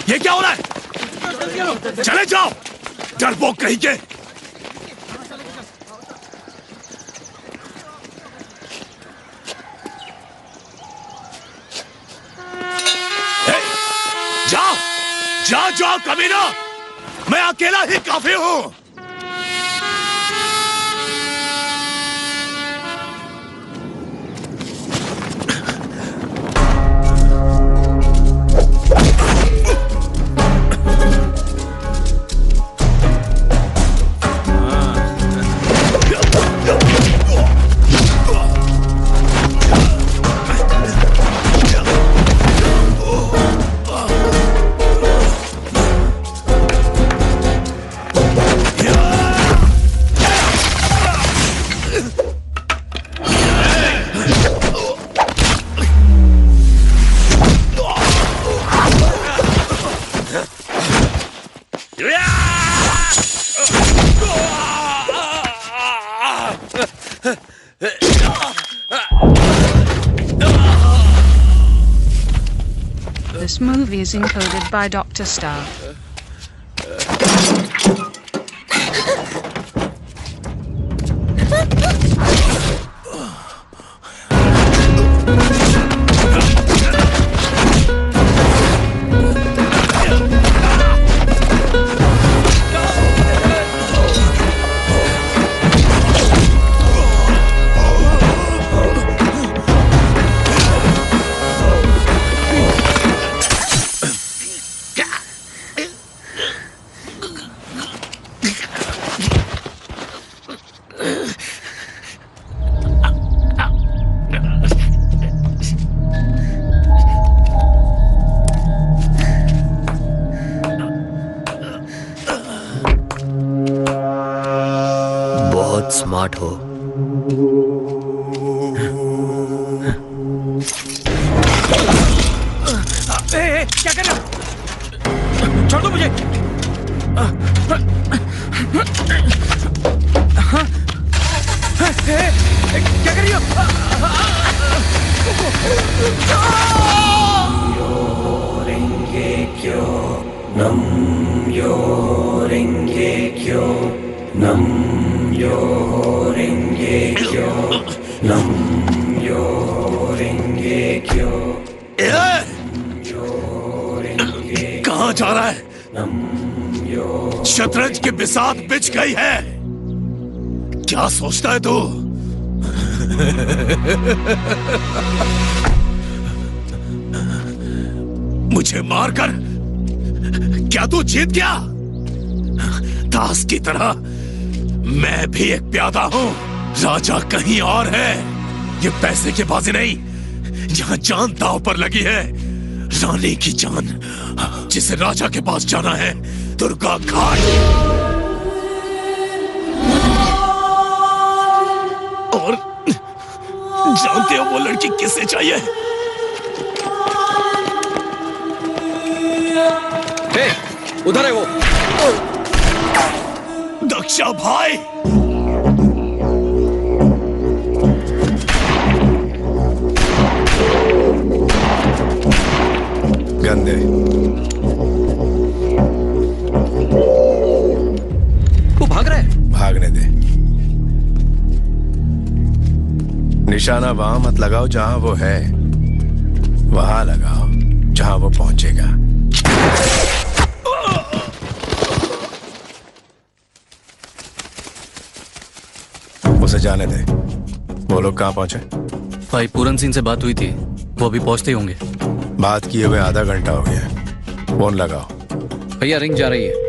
ये क्या हो रहा है? चले जाओ, डरपोक कहीं के। जाओ जाओ जाओ कमीना, मैं अकेला ही काफी हूं। This movie is encoded by Dr. Star. बहुत स्मार्ट हो। क्या कर रहे हो? छोड़ दो मुझे। क्या कर रही हो? कहाँ जा रहा है? शतरंज की बिसात बिछ गई है। क्या सोचता है तू? मुझे मारकर क्या तू जीत गया? दास की तरह मैं भी एक प्यादा हूं। राजा कहीं और है। ये पैसे की बाजी नहीं, यहां जान दांव पर लगी है। रानी की जान, जिसे राजा के पास जाना है, दुर्गा घाट। और जानते हो वो लड़की किससे चाहिए? उधर है वो। दक्षा भाई। गंदे। वो भाग रहा है। भागने दे। निशाना वहां मत लगाओ जहां वो है, वहां लगाओ जहां वो पहुंचेगा। उसे जाने दे। वो लोग कहां पहुंचे? भाई पूरन सिंह से बात हुई थी, वो अभी पहुंचते ही होंगे। बात किए हुए आधा घंटा हो गया। फोन लगाओ। भैया रिंग जा रही है।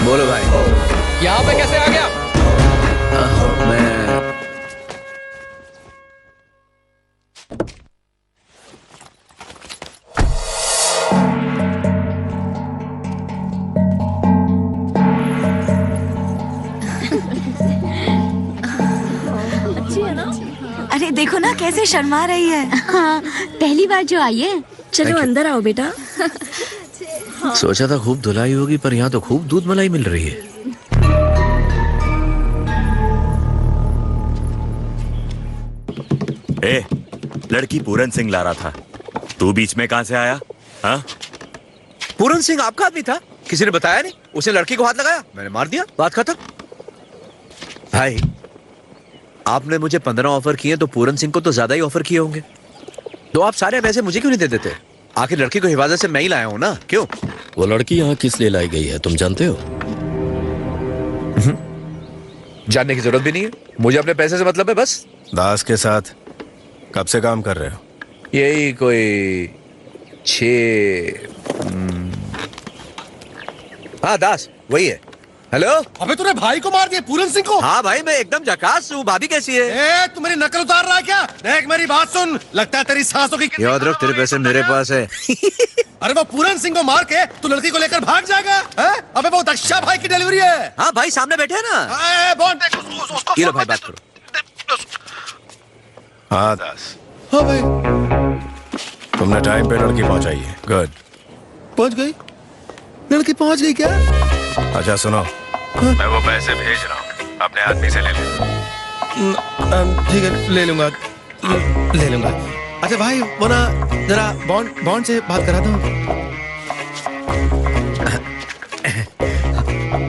बोलो भाई, यहाँ पे कैसे आ गया? मैं अच्छी है ना? अरे देखो ना कैसे शर्मा रही है। हाँ, पहली बार जो आई है। चलो अंदर आओ बेटा। सोचा था खूब धुलाई होगी, पर यहाँ तो खूब दूध मलाई मिल रही है। ए, लड़की पूरन सिंह ला रहा था, तू बीच में कहां से आया? हाँ? पूरन सिंह आपका आदमी था? किसी ने बताया नहीं? उसने लड़की को हाथ लगाया, मैंने मार दिया, बात खत्म। भाई आपने मुझे 15 ऑफर किए तो पूरन सिंह को तो ज्यादा ही ऑफर किए होंगे। तो आप सारे पैसे मुझे क्यों नहीं दे देते? आखिर लड़की को हिफाजत से मैं ही लाया हूं ना, क्यों? वो लड़की यहाँ किस लिए लाई गई है तुम जानते हो? जानने की जरूरत भी नहीं है, मुझे अपने पैसे से मतलब है बस। दास के साथ कब से काम कर रहे हो? यही कोई 6 हाँ दास वही है। हेलो। अबे तूने भाई को मार दिया, पूरन सिंह को? हाँ भाई, मैं एकदम झकास हूँ। भाभी कैसी है? ए, तू मेरी नकल उतार रहा है क्या? देख मेरी बात सुन, लगता है तेरी सांसों की याद रख, तेरे पैसे मेरे पास है। अरे वो पूरन सिंह को मार के तू लड़की को लेकर भाग जाएगा? अबे वो दक्षा भाई की डिलीवरी है। हाँ भाई, सामने बैठे हैं ना। देख उसको। ये लो भाई, बात करो। हाँ दास। हाँ भाई। तुमने टाइम पे लड़की पहुंचाई है। गुड। पहुंच गई? लड़की पहुंच गई क्या? अच्छा सुनो, मैं वो पैसे भेज रहा हूँ, अपने आदमी से ले ले। ठीक है, ले लूंगा। अच्छा भाई, वो ना जरा बॉन्ड से बात करा दो।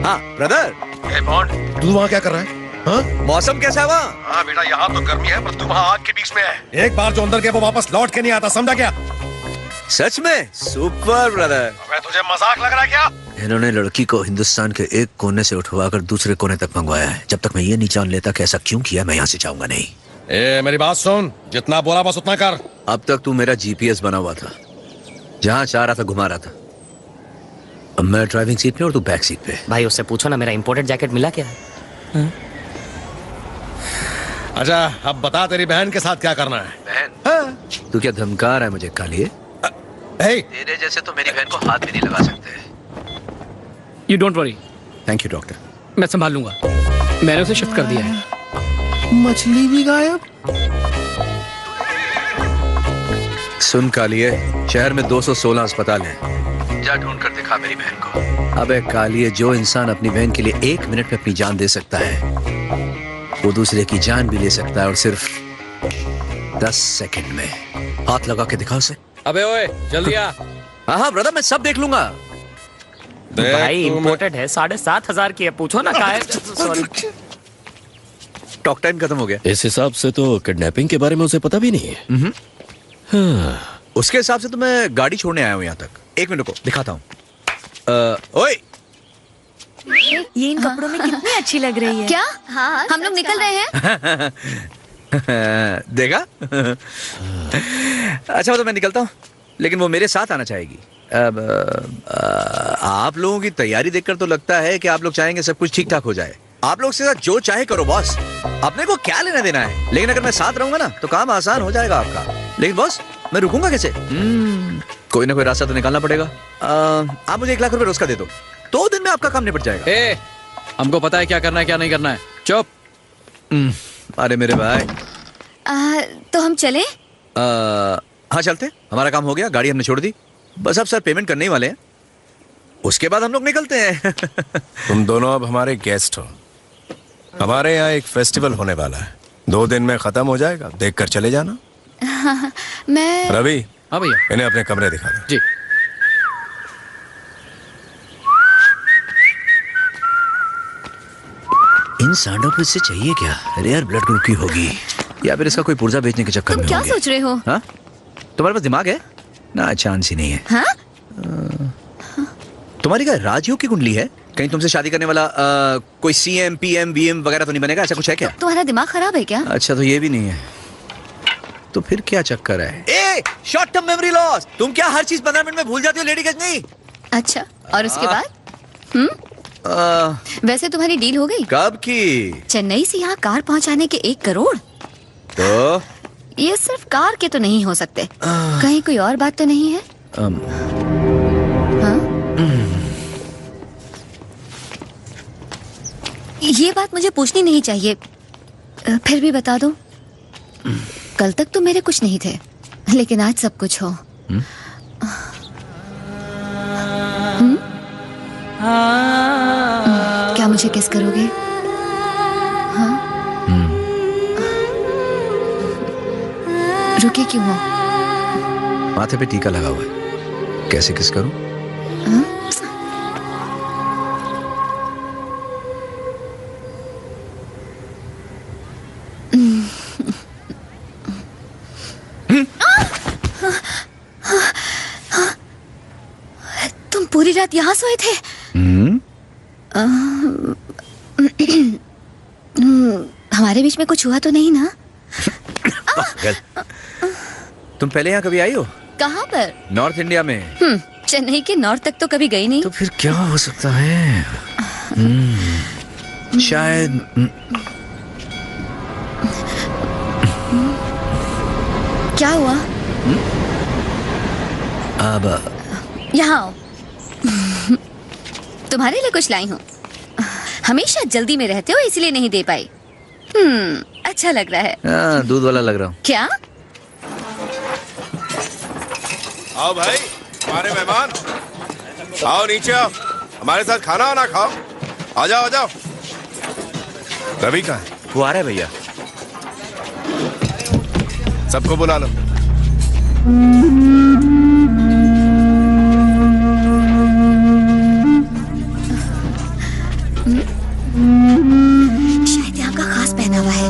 हाँ ब्रदर। बॉन्ड, तू वहाँ क्या कर रहा है? हाँ? मौसम कैसा है वहाँ? हाँ बेटा, यहाँ तो गर्मी है, पर तू वहाँ आग के बीच में है। एक बार जो अंदर गया वो वापस लौट के नहीं आता, समझा क्या? सच में? Super brother. तुझे मजाक लग रहा है क्या? इन्होंने लड़की को हिंदुस्तान के एक कोने से उठवाकर दूसरे कोने तक मंगवाया है। जब तक मैं ये नहीं जान लेता कि ऐसा क्यों किया, मैं यहाँ से जाऊंगा नहीं। मेरी बात सुन, जितना बोला बस उतना कर। अब तक तू मेरा जीपीएस बना हुआ था, जहाँ चाह रहा था घुमा रहा था। अब मैं ड्राइविंग सीट पे और तू बैक सीट पे। भाई उससे पूछो ना, मेरा इंपोर्टेड जैकेट मिला क्या? अच्छा अब बता, तेरी बहन के साथ क्या करना है? बहन? हाँ। तू क्या धमका रहा है मुझे कालिए? तेरे जैसे तो मेरी बहन को हाथ भी नहीं लगा सकते। You don't worry. Thank you doctor. मैं संभाल लूंगा, मैंने उसे शिफ्ट कर दिया है। मछली भी गायब। सुन कालिए, शहर में 216 अस्पताल हैं। जा ढूंढ कर दिखा मेरी बहन को। अबे कालिए, जो इंसान अपनी बहन के लिए 1 मिनट में अपनी जान दे सकता है, वो दूसरे की जान भी ले सकता है, और सिर्फ 10 सेकंड में। हाथ लगा के दिखा उसे। अबे ओए, जल्दी आ। हाँ ब्रदर, मैं सब देख लूंगा। भाई इम्पोर्टेड है, 7,500 की है, पूछो ना क्या है। सॉरी, टॉक टाइम खत्म हो गया। इस हिसाब से तो किडनैपिंग के बारे में उसे पता भी नहीं है। हाँ। उसके हिसाब से तो मैं गाड़ी छोड़ने आया हूँ यहाँ तक। 1 मिनट को दिखाता हूँ। ओए, ये इन कपड़ों में कितनी अच्छी लग रही है। क्या? हाँ, हम लोग निकल रहे हैं। देखा? अच्छा तो मैं निकलता हूँ, लेकिन वो मेरे साथ आना चाहेगी। अब आप लोगों की तैयारी देखकर तो लगता है कि आप लोग चाहेंगे सब कुछ ठीक ठाक हो जाए। आप लोग से जो चाहे करो बॉस, अपने को क्या लेना देना है। लेकिन अगर मैं साथ रहूंगा ना तो काम आसान हो जाएगा आपका। लेकिन बॉस, मैं रुकूंगा कैसे? कोई ना कोई रास्ता तो निकालना पड़ेगा। आप मुझे 1 लाख रुपए रोज का दे दो, 2 दिन में आपका काम निपट जाएगा। हमको पता है क्या करना है क्या नहीं करना है। चुप। अरे मेरे भाई, तो हम चले? हाँ चलते। हमारा काम हो गया, गाड़ी हमने छोड़ दी, बस अब सर पेमेंट करने ही वाले हैं, उसके बाद हम लोग निकलते हैं। तुम दोनों अब हमारे गेस्ट हो। हमारे यहाँ एक फेस्टिवल होने वाला है, 2 दिन में खत्म हो जाएगा, देख कर चले जाना। मैं रवि। हाँ भैया। इन्हें अपने कमरे दिखा दो। जी। इन सांडों को इससे चाहिए क्या? रेयर ब्लड ग्रुप की होगी, या फिर इसका कोई पुर्जा बेचने के चक्कर में क्या होंगे। सोच रहे हो? हाँ? तुम्हारे पास दिमाग है ना? चांस ही नहीं है। हाँ? तुम्हारी क्या राजयोग की कुंडली है? कहीं तुमसे शादी करने वाला कोई CM, PM, VM वगैरह तो नहीं बनेगा? ऐसा कुछ है क्या? तुम्हारा दिमाग खराब है क्या? अच्छा, तो ये भी नहीं है, तो फिर क्या चक्कर है? Short term memory loss. तुम क्या हर चीज 15 मिनट में भूल जाती हो लेडी गजनी? अच्छा, और उसके बाद? वैसे तुम्हारी डील हो गई? कब की? चेन्नई से यहाँ कार पहुँचाने के 1 करोड़। तो ये सिर्फ कार के तो नहीं हो सकते, कहीं कोई और बात तो नहीं है? हाँ? ये बात मुझे पूछनी नहीं चाहिए, फिर भी बता दो। कल तक तो मेरे कुछ नहीं थे, लेकिन आज सब कुछ हो। क्या मुझे किस करोगे? हाँ? रुके क्यों हो? माथे पे टीका लगा हुआ है, कैसे किस करूं? तुम पूरी रात यहाँ सोए थे? हमारे बीच में कुछ हुआ तो नहीं ना? तुम पहले यहाँ कभी आई हो? कहाँ पर? नॉर्थ इंडिया में। चेन्नई के नॉर्थ तक तो कभी गई नहीं। तो फिर क्या हो सकता है? शायद क्या हुआ? अब यहाँ आओ। तुम्हारे लिए कुछ लाई हूँ। हमेशा जल्दी में रहते हो इसलिए नहीं दे पाई। अच्छा लग रहा है। दूध वाला लग रहा हूँ। क्या? आओ भाई, हमारे मेहमान आओ, नीचे आओ, हमारे साथ खाना वाना खाओ। आ जाओ आ जाओ। रवि कहाँ है? वो आ रहा है भैया। सबको बुला लो। शायद यहाँ का खास पहनावा है।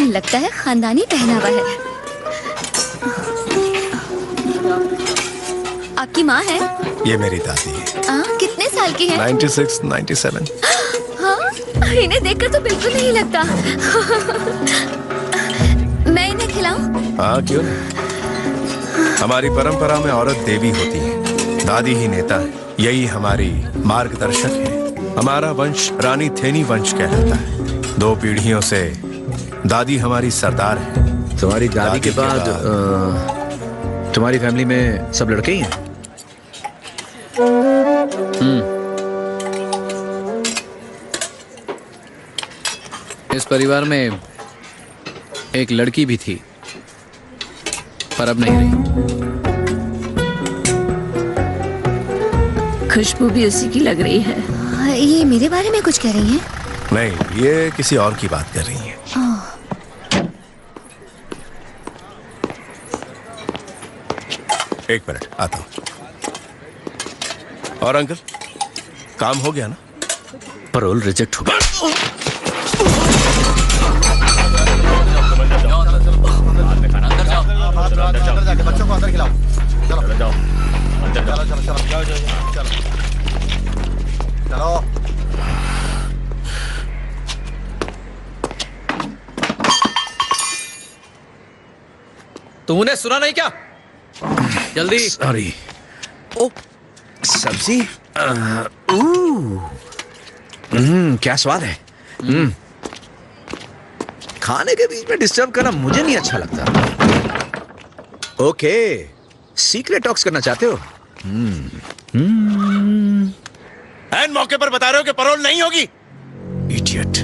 लगता है खानदानी पहनावा है। आपकी माँ है? ये मेरी दादी है। कितने साल की है? 96, 97। हाँ, इन्हें देखकर तो बिल्कुल नहीं लगता। मैं इन्हें खिलाऊं? हाँ क्यों नहीं। हमारी परंपरा में औरत देवी होती है, दादी ही नेता है। यही हमारी मार्गदर्शक है। हमारा वंश रानी थेनी वंश कहलाता है। 2 पीढ़ियों से दादी हमारी सरदार है। तुम्हारी दादी के बाद तुम्हारी फैमिली में सब लड़के ही हैं? इस परिवार में एक लड़की भी थी, पर अब नहीं रही। खुशबू भी उसी की लग रही है। ये मेरे बारे में कुछ कह रही हैं? नहीं, ये किसी और की बात कर रही है। एक मिनट, आता हूं। और अंकल, काम हो गया ना? पैरोल रिजेक्ट हो गया। अंदर जाके बच्चों को अंदर खिलाओ। चलो जाओ, चलो। तूने सुना नहीं क्या? जल्दी। सॉरी। ओ, सब्जी। क्या स्वाद है। खाने के बीच में डिस्टर्ब करना मुझे नहीं अच्छा लगता। ओके, सीक्रेट टॉक्स करना चाहते हो? एंड मौके पर बता रहे हो कि पैरोल नहीं होगी। इडियट।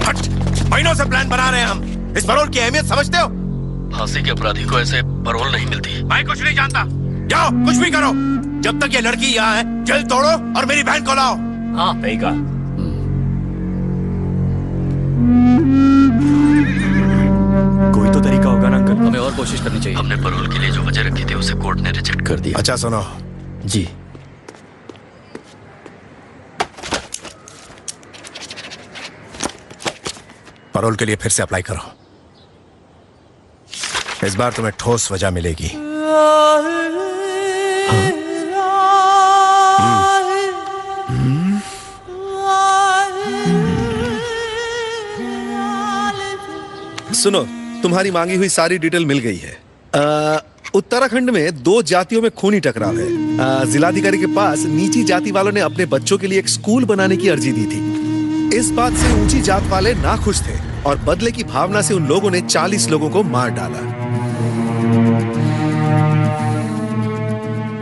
हट, महीनों से प्लान बना रहे हैं हम। इस पैरोल की अहमियत समझते हो? फांसी के अपराधी को ऐसे पैरोल नहीं मिलती। मैं कुछ नहीं जानता। जाओ, कुछ भी करो, जब तक ये लड़की यहाँ है जेल तोड़ो और मेरी बहन को लाओ। हाँ सही कहा। कोई तो तरीका होगा ना अंकल? हमें और कोशिश करनी चाहिए। हमने पैरोल के लिए जो वजह रखी थी उसे कोर्ट ने रिजेक्ट कर दिया। अच्छा सुनो जी, पैरोल के लिए फिर से अप्लाई करो। इस बार तुम्हें ठोस वजह मिलेगी। सुनो, तुम्हारी मांगी हुई सारी डिटेल मिल गई है। उत्तराखंड में 2 जातियों में खूनी टकराव है। जिलाधिकारी के पास नीची जाति वालों ने अपने बच्चों के लिए एक स्कूल बनाने की अर्जी दी थी। इस बात से ऊंची जात वाले नाखुश थे और बदले की भावना से उन लोगों ने 40 लोगों को मार डाला।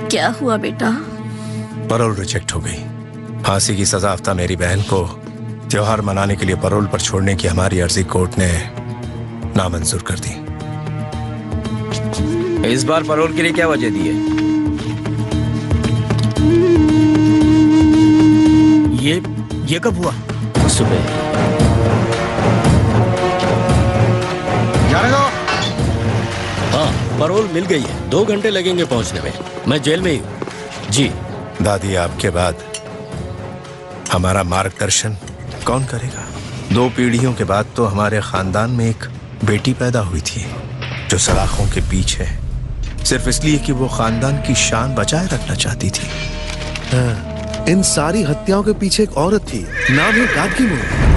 क्या हुआ बेटा? पैरोल रिजेक्ट हो गई। फांसी की सजा याफ्ता मेरी बहन को त्योहार मनाने के लिए पैरोल पर छोड़ने की हमारी अर्जी कोर्ट ने नामंजूर कर दी। इस बार पैरोल के लिए क्या वजह दी है? ये कब हुआ? सुबह। जाने दो। हाँ, पैरोल मिल गई है। 2 घंटे लगेंगे पहुंचने में। मैं जेल में ही हूँ। जी। दादी, आपके बाद हमारा मार्गदर्शन कौन करेगा? 2 पीढ़ियों के बाद तो हमारे खानदान में एक बेटी पैदा हुई थी जो सलाखों के पीछे सिर्फ इसलिए कि वो खानदान की शान बचाए रखना चाहती थी। हाँ, इन सारी हत्याओं के पीछे एक औरत थी, नाम है गादगी मोर।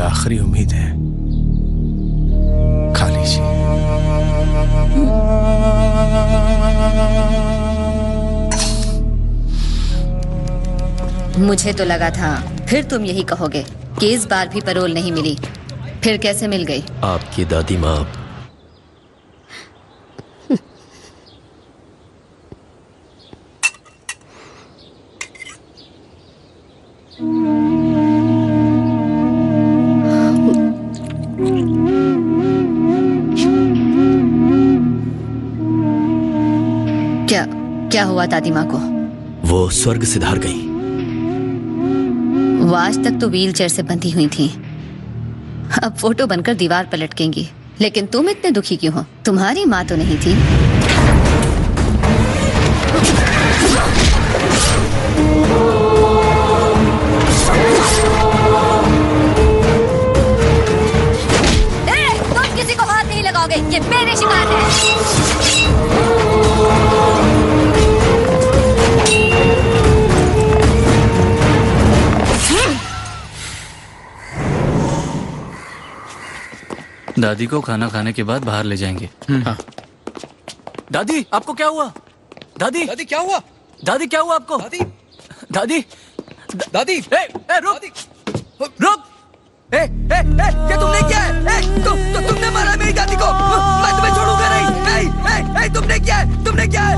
आखिरी उम्मीद है, खा लीजिए। मुझे तो लगा था फिर तुम यही कहोगे कि इस बार भी पैरोल नहीं मिली। फिर कैसे मिल गई? आपकी दादी माँ। क्या हुआ दादी माँ को? वो स्वर्ग सिधार गई। वो आज तक तो व्हील चेयर से बंधी हुई थी, अब फोटो बनकर दीवार पर लटकेंगी। लेकिन तुम इतने दुखी क्यों हो? तुम्हारी माँ तो नहीं थी? तुम किसी को हाथ नहीं लगाओगे, ये मेरी शिकायत है। दादी को खाना खाने के बाद बाहर ले जाएंगे। हाँ। दादी आपको क्या हुआ? दादी दादी क्या हुआ? दादी क्या हुआ आपको? दादी दादी दादी रुक रुक। क्या तुमने किया है? तुमने मारा मेरी दादी को। मैं तुम्हें छोड़ूंगा नहीं। तुमने किया है? तुमने क्या है?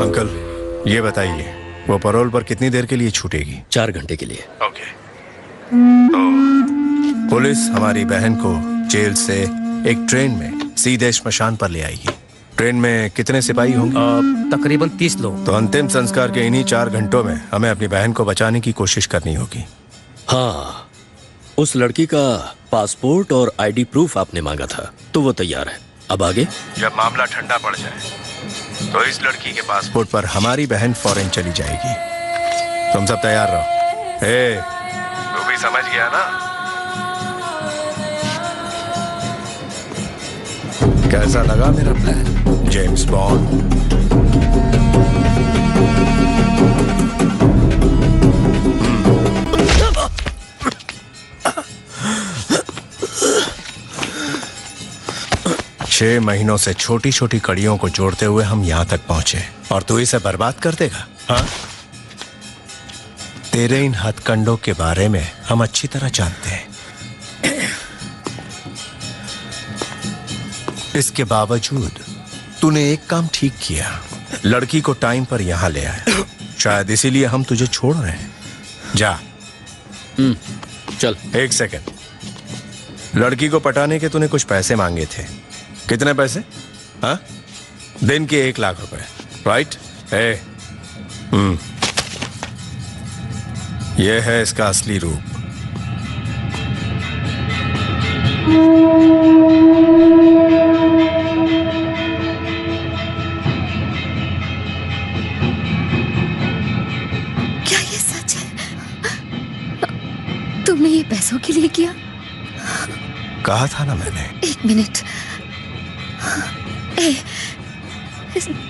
अंकल ये बताइए, वो पैरोल पर कितनी देर के लिए छूटेगी? 4 घंटे के लिए। ओके। तो पुलिस हमारी बहन को जेल से एक ट्रेन में सीधे श्मशान पर ले आएगी। ट्रेन में कितने सिपाही होंगे? तकरीबन 30 लोग। तो अंतिम संस्कार के इन्हीं 4 घंटों में हमें अपनी बहन को बचाने की कोशिश करनी होगी। हाँ, उस लड़की का पासपोर्ट और आईडी प्रूफ आपने मांगा था, तो वो तैयार है। अब आगे? जब मामला ठंडा पड़ जाए तो इस लड़की के पासपोर्ट पर हमारी बहन फॉरेन चली जाएगी। तुम सब तैयार रहो। तू भी समझ गया ना? कैसा लगा मेरा प्लान, जेम्स बॉन्ड? छह महीनों से छोटी छोटी कड़ियों को जोड़ते हुए हम यहां तक पहुंचे और तू इसे बर्बाद कर देगा? हाँ? तेरे इन हथकंडों के बारे में हम अच्छी तरह जानते हैं। इसके बावजूद तूने एक काम ठीक किया, लड़की को टाइम पर यहां ले आया। शायद इसीलिए हम तुझे छोड़ रहे हैं। जा। चल। एक सेकंड, लड़की को पटाने के तूने कुछ पैसे मांगे थे। कितने पैसे? हाँ? दिन के 1 लाख रुपए, राइट? यह है इसका असली रूप। क्या ये सच है? तुमने ये पैसों के लिए किया? कहा था ना मैंने। 1 मिनट।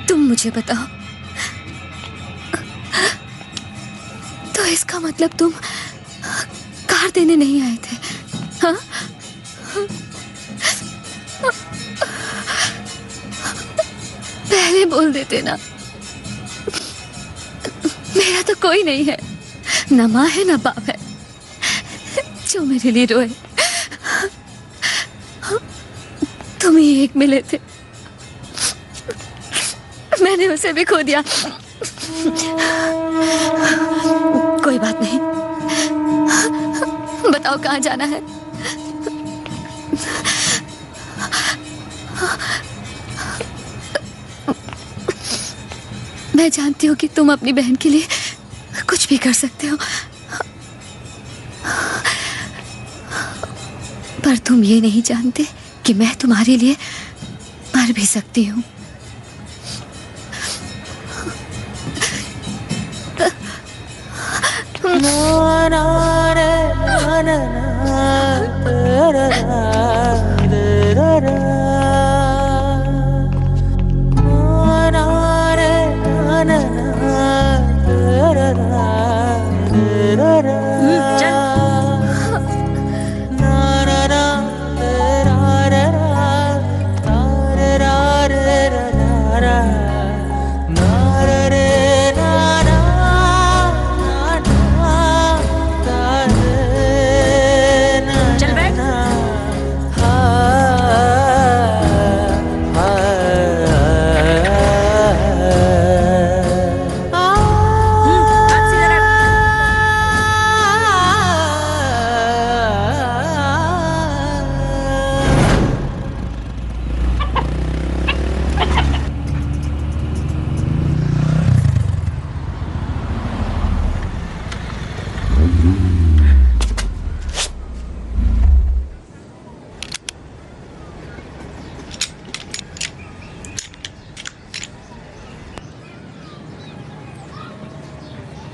तुम मुझे बताओ, इसका मतलब तुम कार देने नहीं आए थे, हाँ? पहले बोल देते ना। मेरा तो कोई नहीं है, ना माँ है ना बाप है जो मेरे लिए रोए। तुम ही एक मिले थे, मैंने उसे भी खो दिया। कोई बात नहीं, बताओ कहाँ जाना है? मैं जानती हूँ कि तुम अपनी बहन के लिए कुछ भी कर सकते हो, पर तुम ये नहीं जानते कि मैं तुम्हारे लिए मर भी सकती हूँ।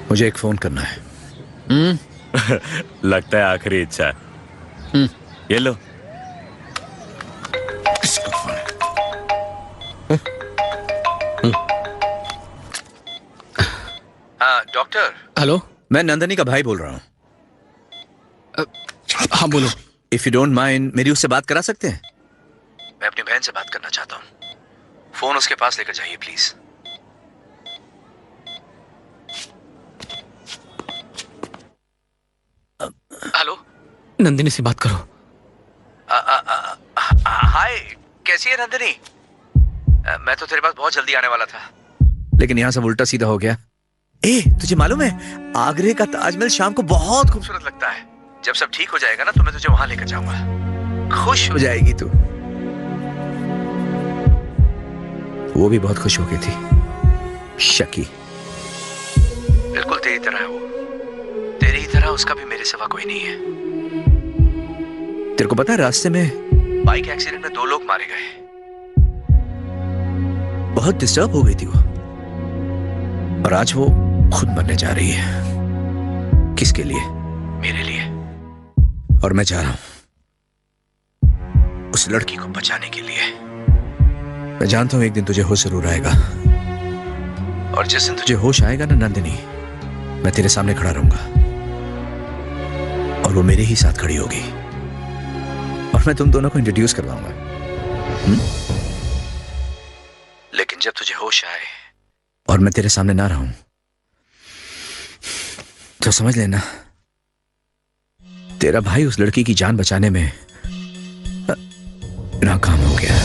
मुझे एक फोन करना है। लगता है आखिरी इच्छा। ये लो। डॉक्टर। हेलो, मैं नंदनी का भाई बोल रहा हूँ। हाँ बोलो। इफ यू डोंट माइंड, मेरी उससे बात करा सकते हैं? मैं अपनी बहन से बात करना चाहता हूँ। फोन उसके पास लेकर जाइए प्लीज। हेलो, नंदिनी से बात करो। हाय, कैसी है नंदिनी? मैं तो तेरे पास बहुत जल्दी आने वाला था, लेकिन यहाँ सब उल्टा सीधा हो गया। ए, तुझे मालूम है, आगरे का ताजमहल शाम को बहुत खूबसूरत लगता है। जब सब ठीक हो जाएगा ना, तो मैं तुझे वहां लेकर जाऊंगा। खुश हो जाएगी तू। वो भी बहुत खुश हो गई थी। शकी बिल्कुल तेरी तरह है वो। तेरी ही तरह उसका भी मेरे सिवा कोई नहीं है। तेरे को पता है, रास्ते में बाइक एक्सीडेंट में 2 लोग मारे गए। बहुत डिस्टर्ब हो गई थी वो, और आज वो खुद मरने जा रही है। किसके लिए? मेरे लिए। और मैं जा रहा हूं उस लड़की को बचाने के लिए। मैं जानता हूं एक दिन तुझे होश जरूर आएगा, और जिस दिन तुझे होश आएगा ना नंदिनी, मैं तेरे सामने खड़ा रहूंगा और वो मेरे ही साथ खड़ी होगी, और मैं तुम दोनों को इंट्रोड्यूस करवाऊंगा। लेकिन जब तुझे होश आए और मैं तेरे सामने ना रहूं, तो समझ लेना तेरा भाई उस लड़की की जान बचाने में नाकाम हो गया।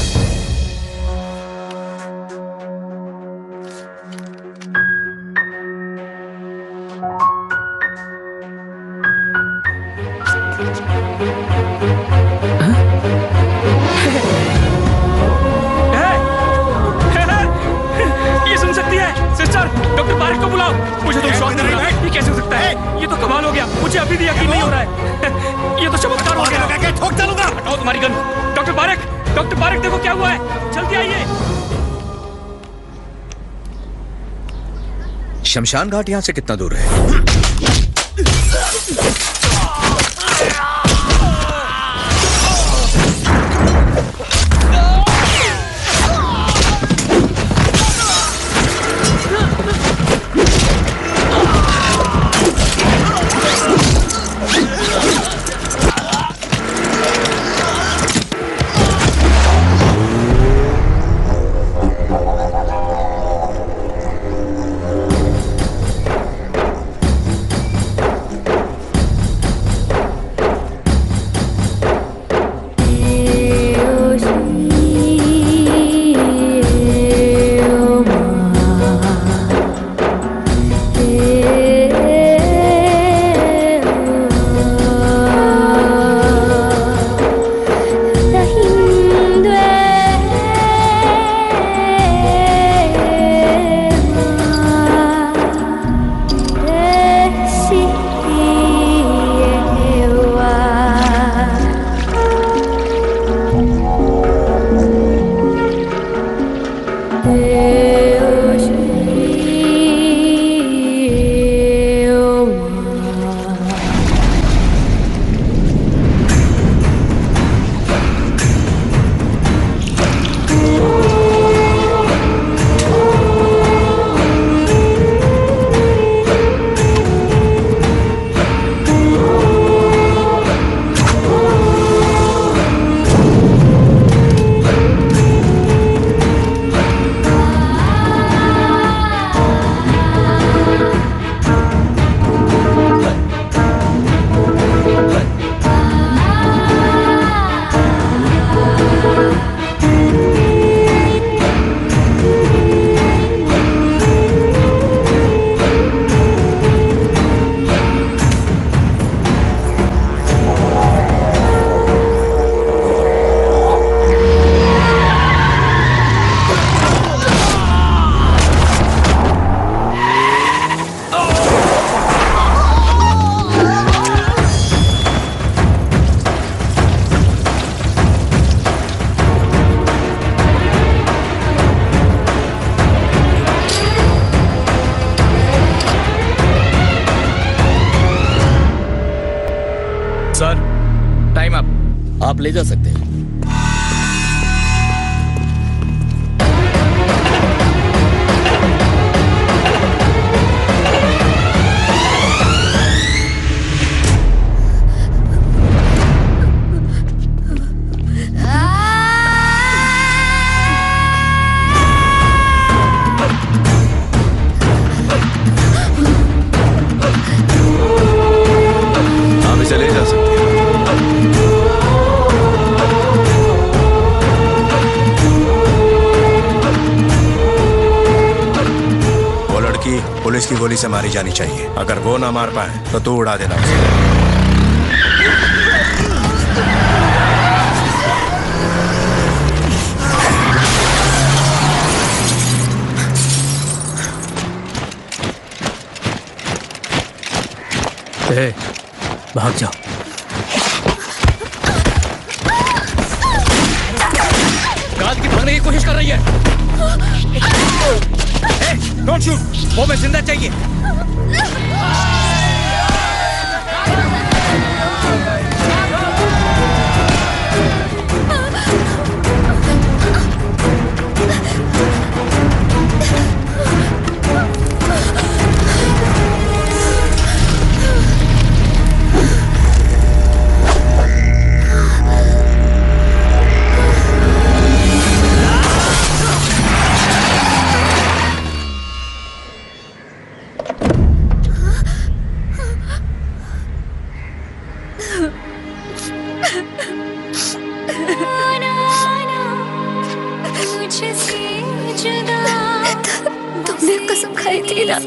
ये सुन सकती है सिस्टर, डॉक्टर पारिक को बुलाओ। मुझे तो विश्वास नहीं हो रहा, ये कैसे हो सकता है? ये तो कमाल हो गया, मुझे अभी भी यकीन नहीं हो रहा है। ये तो चमत्कार हो गया। ठोक चलूंगा। हटाओ तुम्हारी गन। डॉक्टर पारिक देखो क्या हुआ है, जल्दी आइए। शमशान घाट यहां से कितना दूर है? आप ले जा सकते हैं। आप इसे ले जा सकते हैं। पुलिस की गोली से मारी जानी चाहिए। अगर वो ना मार पाए तो तू उड़ा देना उसे। भाग जाओ। गार्ड की भागने की कोशिश कर रही है। डोंट शूट, वो मैं जिंदा चाहिए। तुमने कसम खाई थी ना।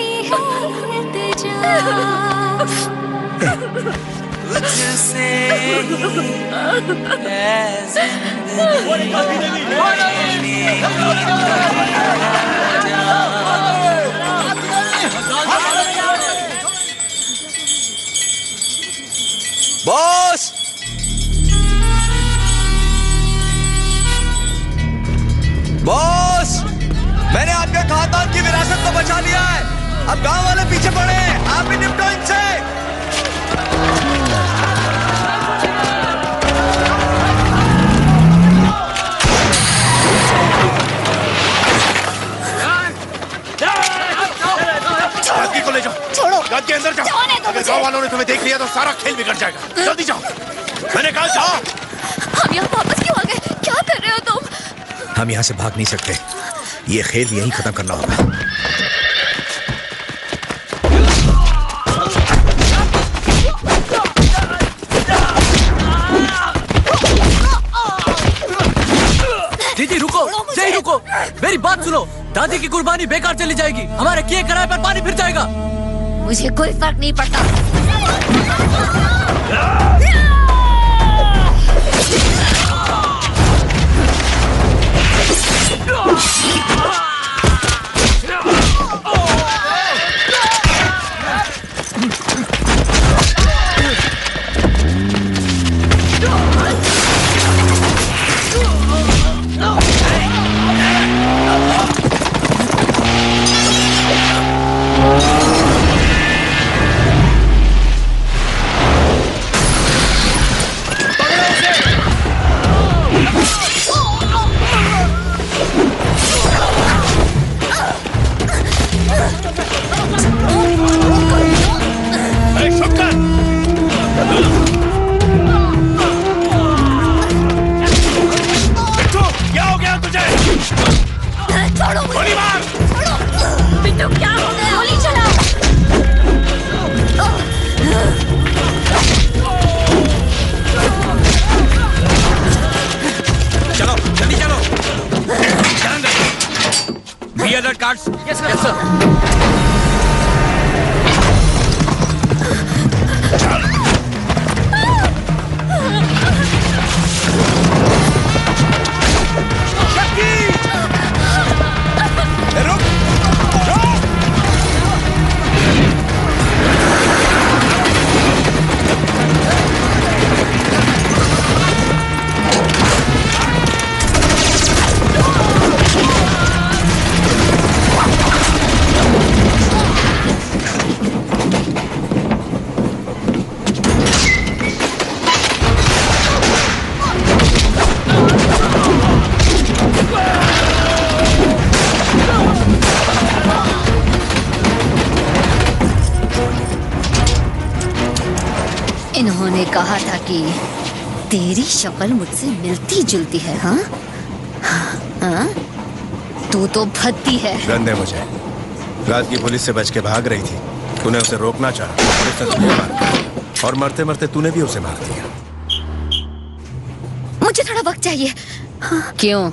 बॉस, बॉस, मैंने आपके खानदान की विरासत को बचा लिया है। अब गांव वाले पीछे पड़े हैं, आप भी निपटो इनसे। गांधी को ले जाओ। छोड़ो। गांधी के अंदर जाओ। अगर गांव वालों ने तुम्हें देख लिया तो सारा खेल बिगड़ जाएगा। जल्दी जाओ। मैंने कहा जाओ। हम यहाँ वापस क्यों आ गए? क्या कर रहे हो तुम? हम यहाँ से भाग नहीं सकते। ये खेल यहीं खत्म करना होगा। दीदी रुको, जय रुको, मेरी बात सुनो। दादी की कुर्बानी बेकार चली जाएगी। हमारे किए कराए पर पानी फिर जाएगा। मुझे कोई फर्क नहीं पड़ता। छोड़ो मुझे। गोली मार। छोड़ो। बिट्टू क्या हो गया? गोली चलाओ। चलो जल्दी चलो। Be alert cards. Yes sir. इन्होंने कहा था कि तेरी शक्ल मुझसे मिलती जुलती है। हाँ हाँ, तू तो भद्दी है। गंदे मुझे रात की पुलिस से बच के भाग रही थी, तूने उसे रोकना चाहा, उसने तुझे मारा और मरते मरते तूने भी उसे मार दिया। मुझे थोड़ा वक्त चाहिए। क्यों?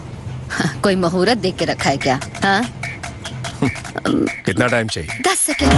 कोई मुहूर्त देख के रखा है क्या? हाँ? कितना टाइम चाहिए? 10 सेकेंड।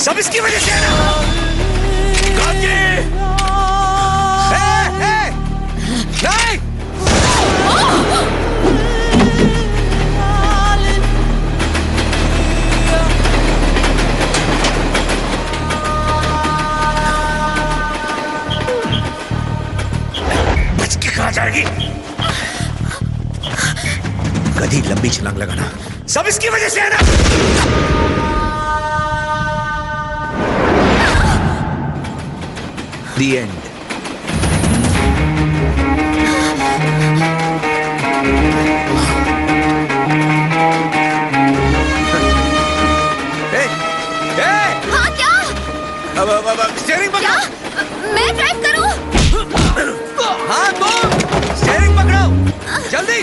सब इसकी वजह से है ना। नहीं। बच के कहाँ जाएगी? गधी लंबी छलांग लगाना। सब इसकी वजह से है ना। The end. हाँ क्या? स्टीयरिंग पकड़ो। मैं ड्राइव करूं? हाँ तुम स्टीयरिंग पकड़ो जल्दी।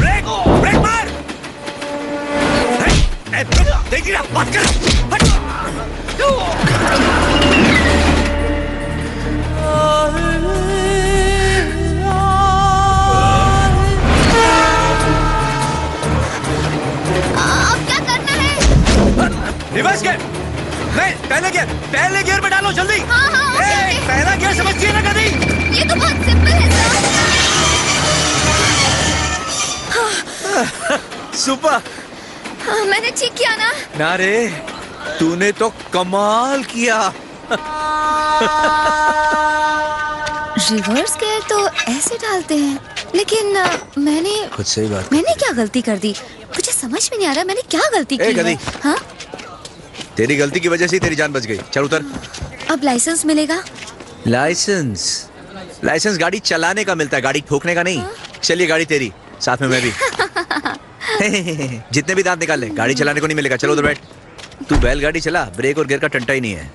ब्रेक ब्रेक मार। देखिए ना, बात कर। अब क्या करना है? Reverse gear. नहीं, पहले गियर में डालो जल्दी। हाँ, पहला गियर समझती है ना गधी? ये तो बहुत सिंपल है सर। सुपर। मैंने ठीक किया ना? ना रे, तूने तो कमाल किया। रिवर्स गियर तो ऐसे डालते हैं, लेकिन मैंने खुद से ही बात। मैंने क्या गलती कर दी? मुझे समझ में नहीं आ रहा मैंने क्या गलती की है। हाँ? तेरी गलती की वजह से ही तेरी जान बच गई। चल उतर। अब लाइसेंस मिलेगा? लाइसेंस गाड़ी चलाने का मिलता है, गाड़ी ठोकने का नहीं। चलिए गाड़ी तेरी, साथ में मैं भी। जितने भी दांत निकाल ले, गाड़ी चलाने को नहीं मिलेगा। चलो उधर बैठ। तू बैलगाड़ी चला, ब्रेक और गियर का टंटा ही नहीं है।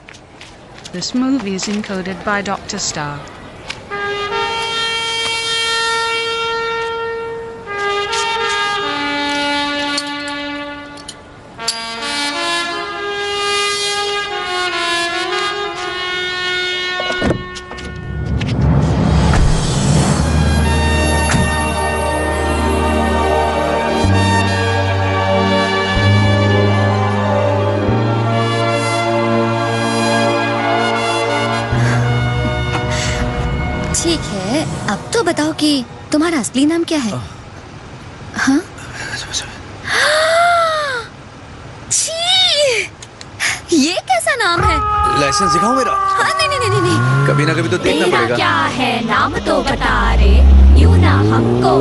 This movie is encoded by Dr. Star. ठीक है, अब तो बताओ कि तुम्हारा असली नाम क्या है? हाँ? छी! ये कैसा नाम है? लाइसेंस दिखाऊं मेरा? हाँ, नहीं। कभी ना कभी तो देखना पड़ेगा। क्या है नाम तो बता रे, यूं ना हमको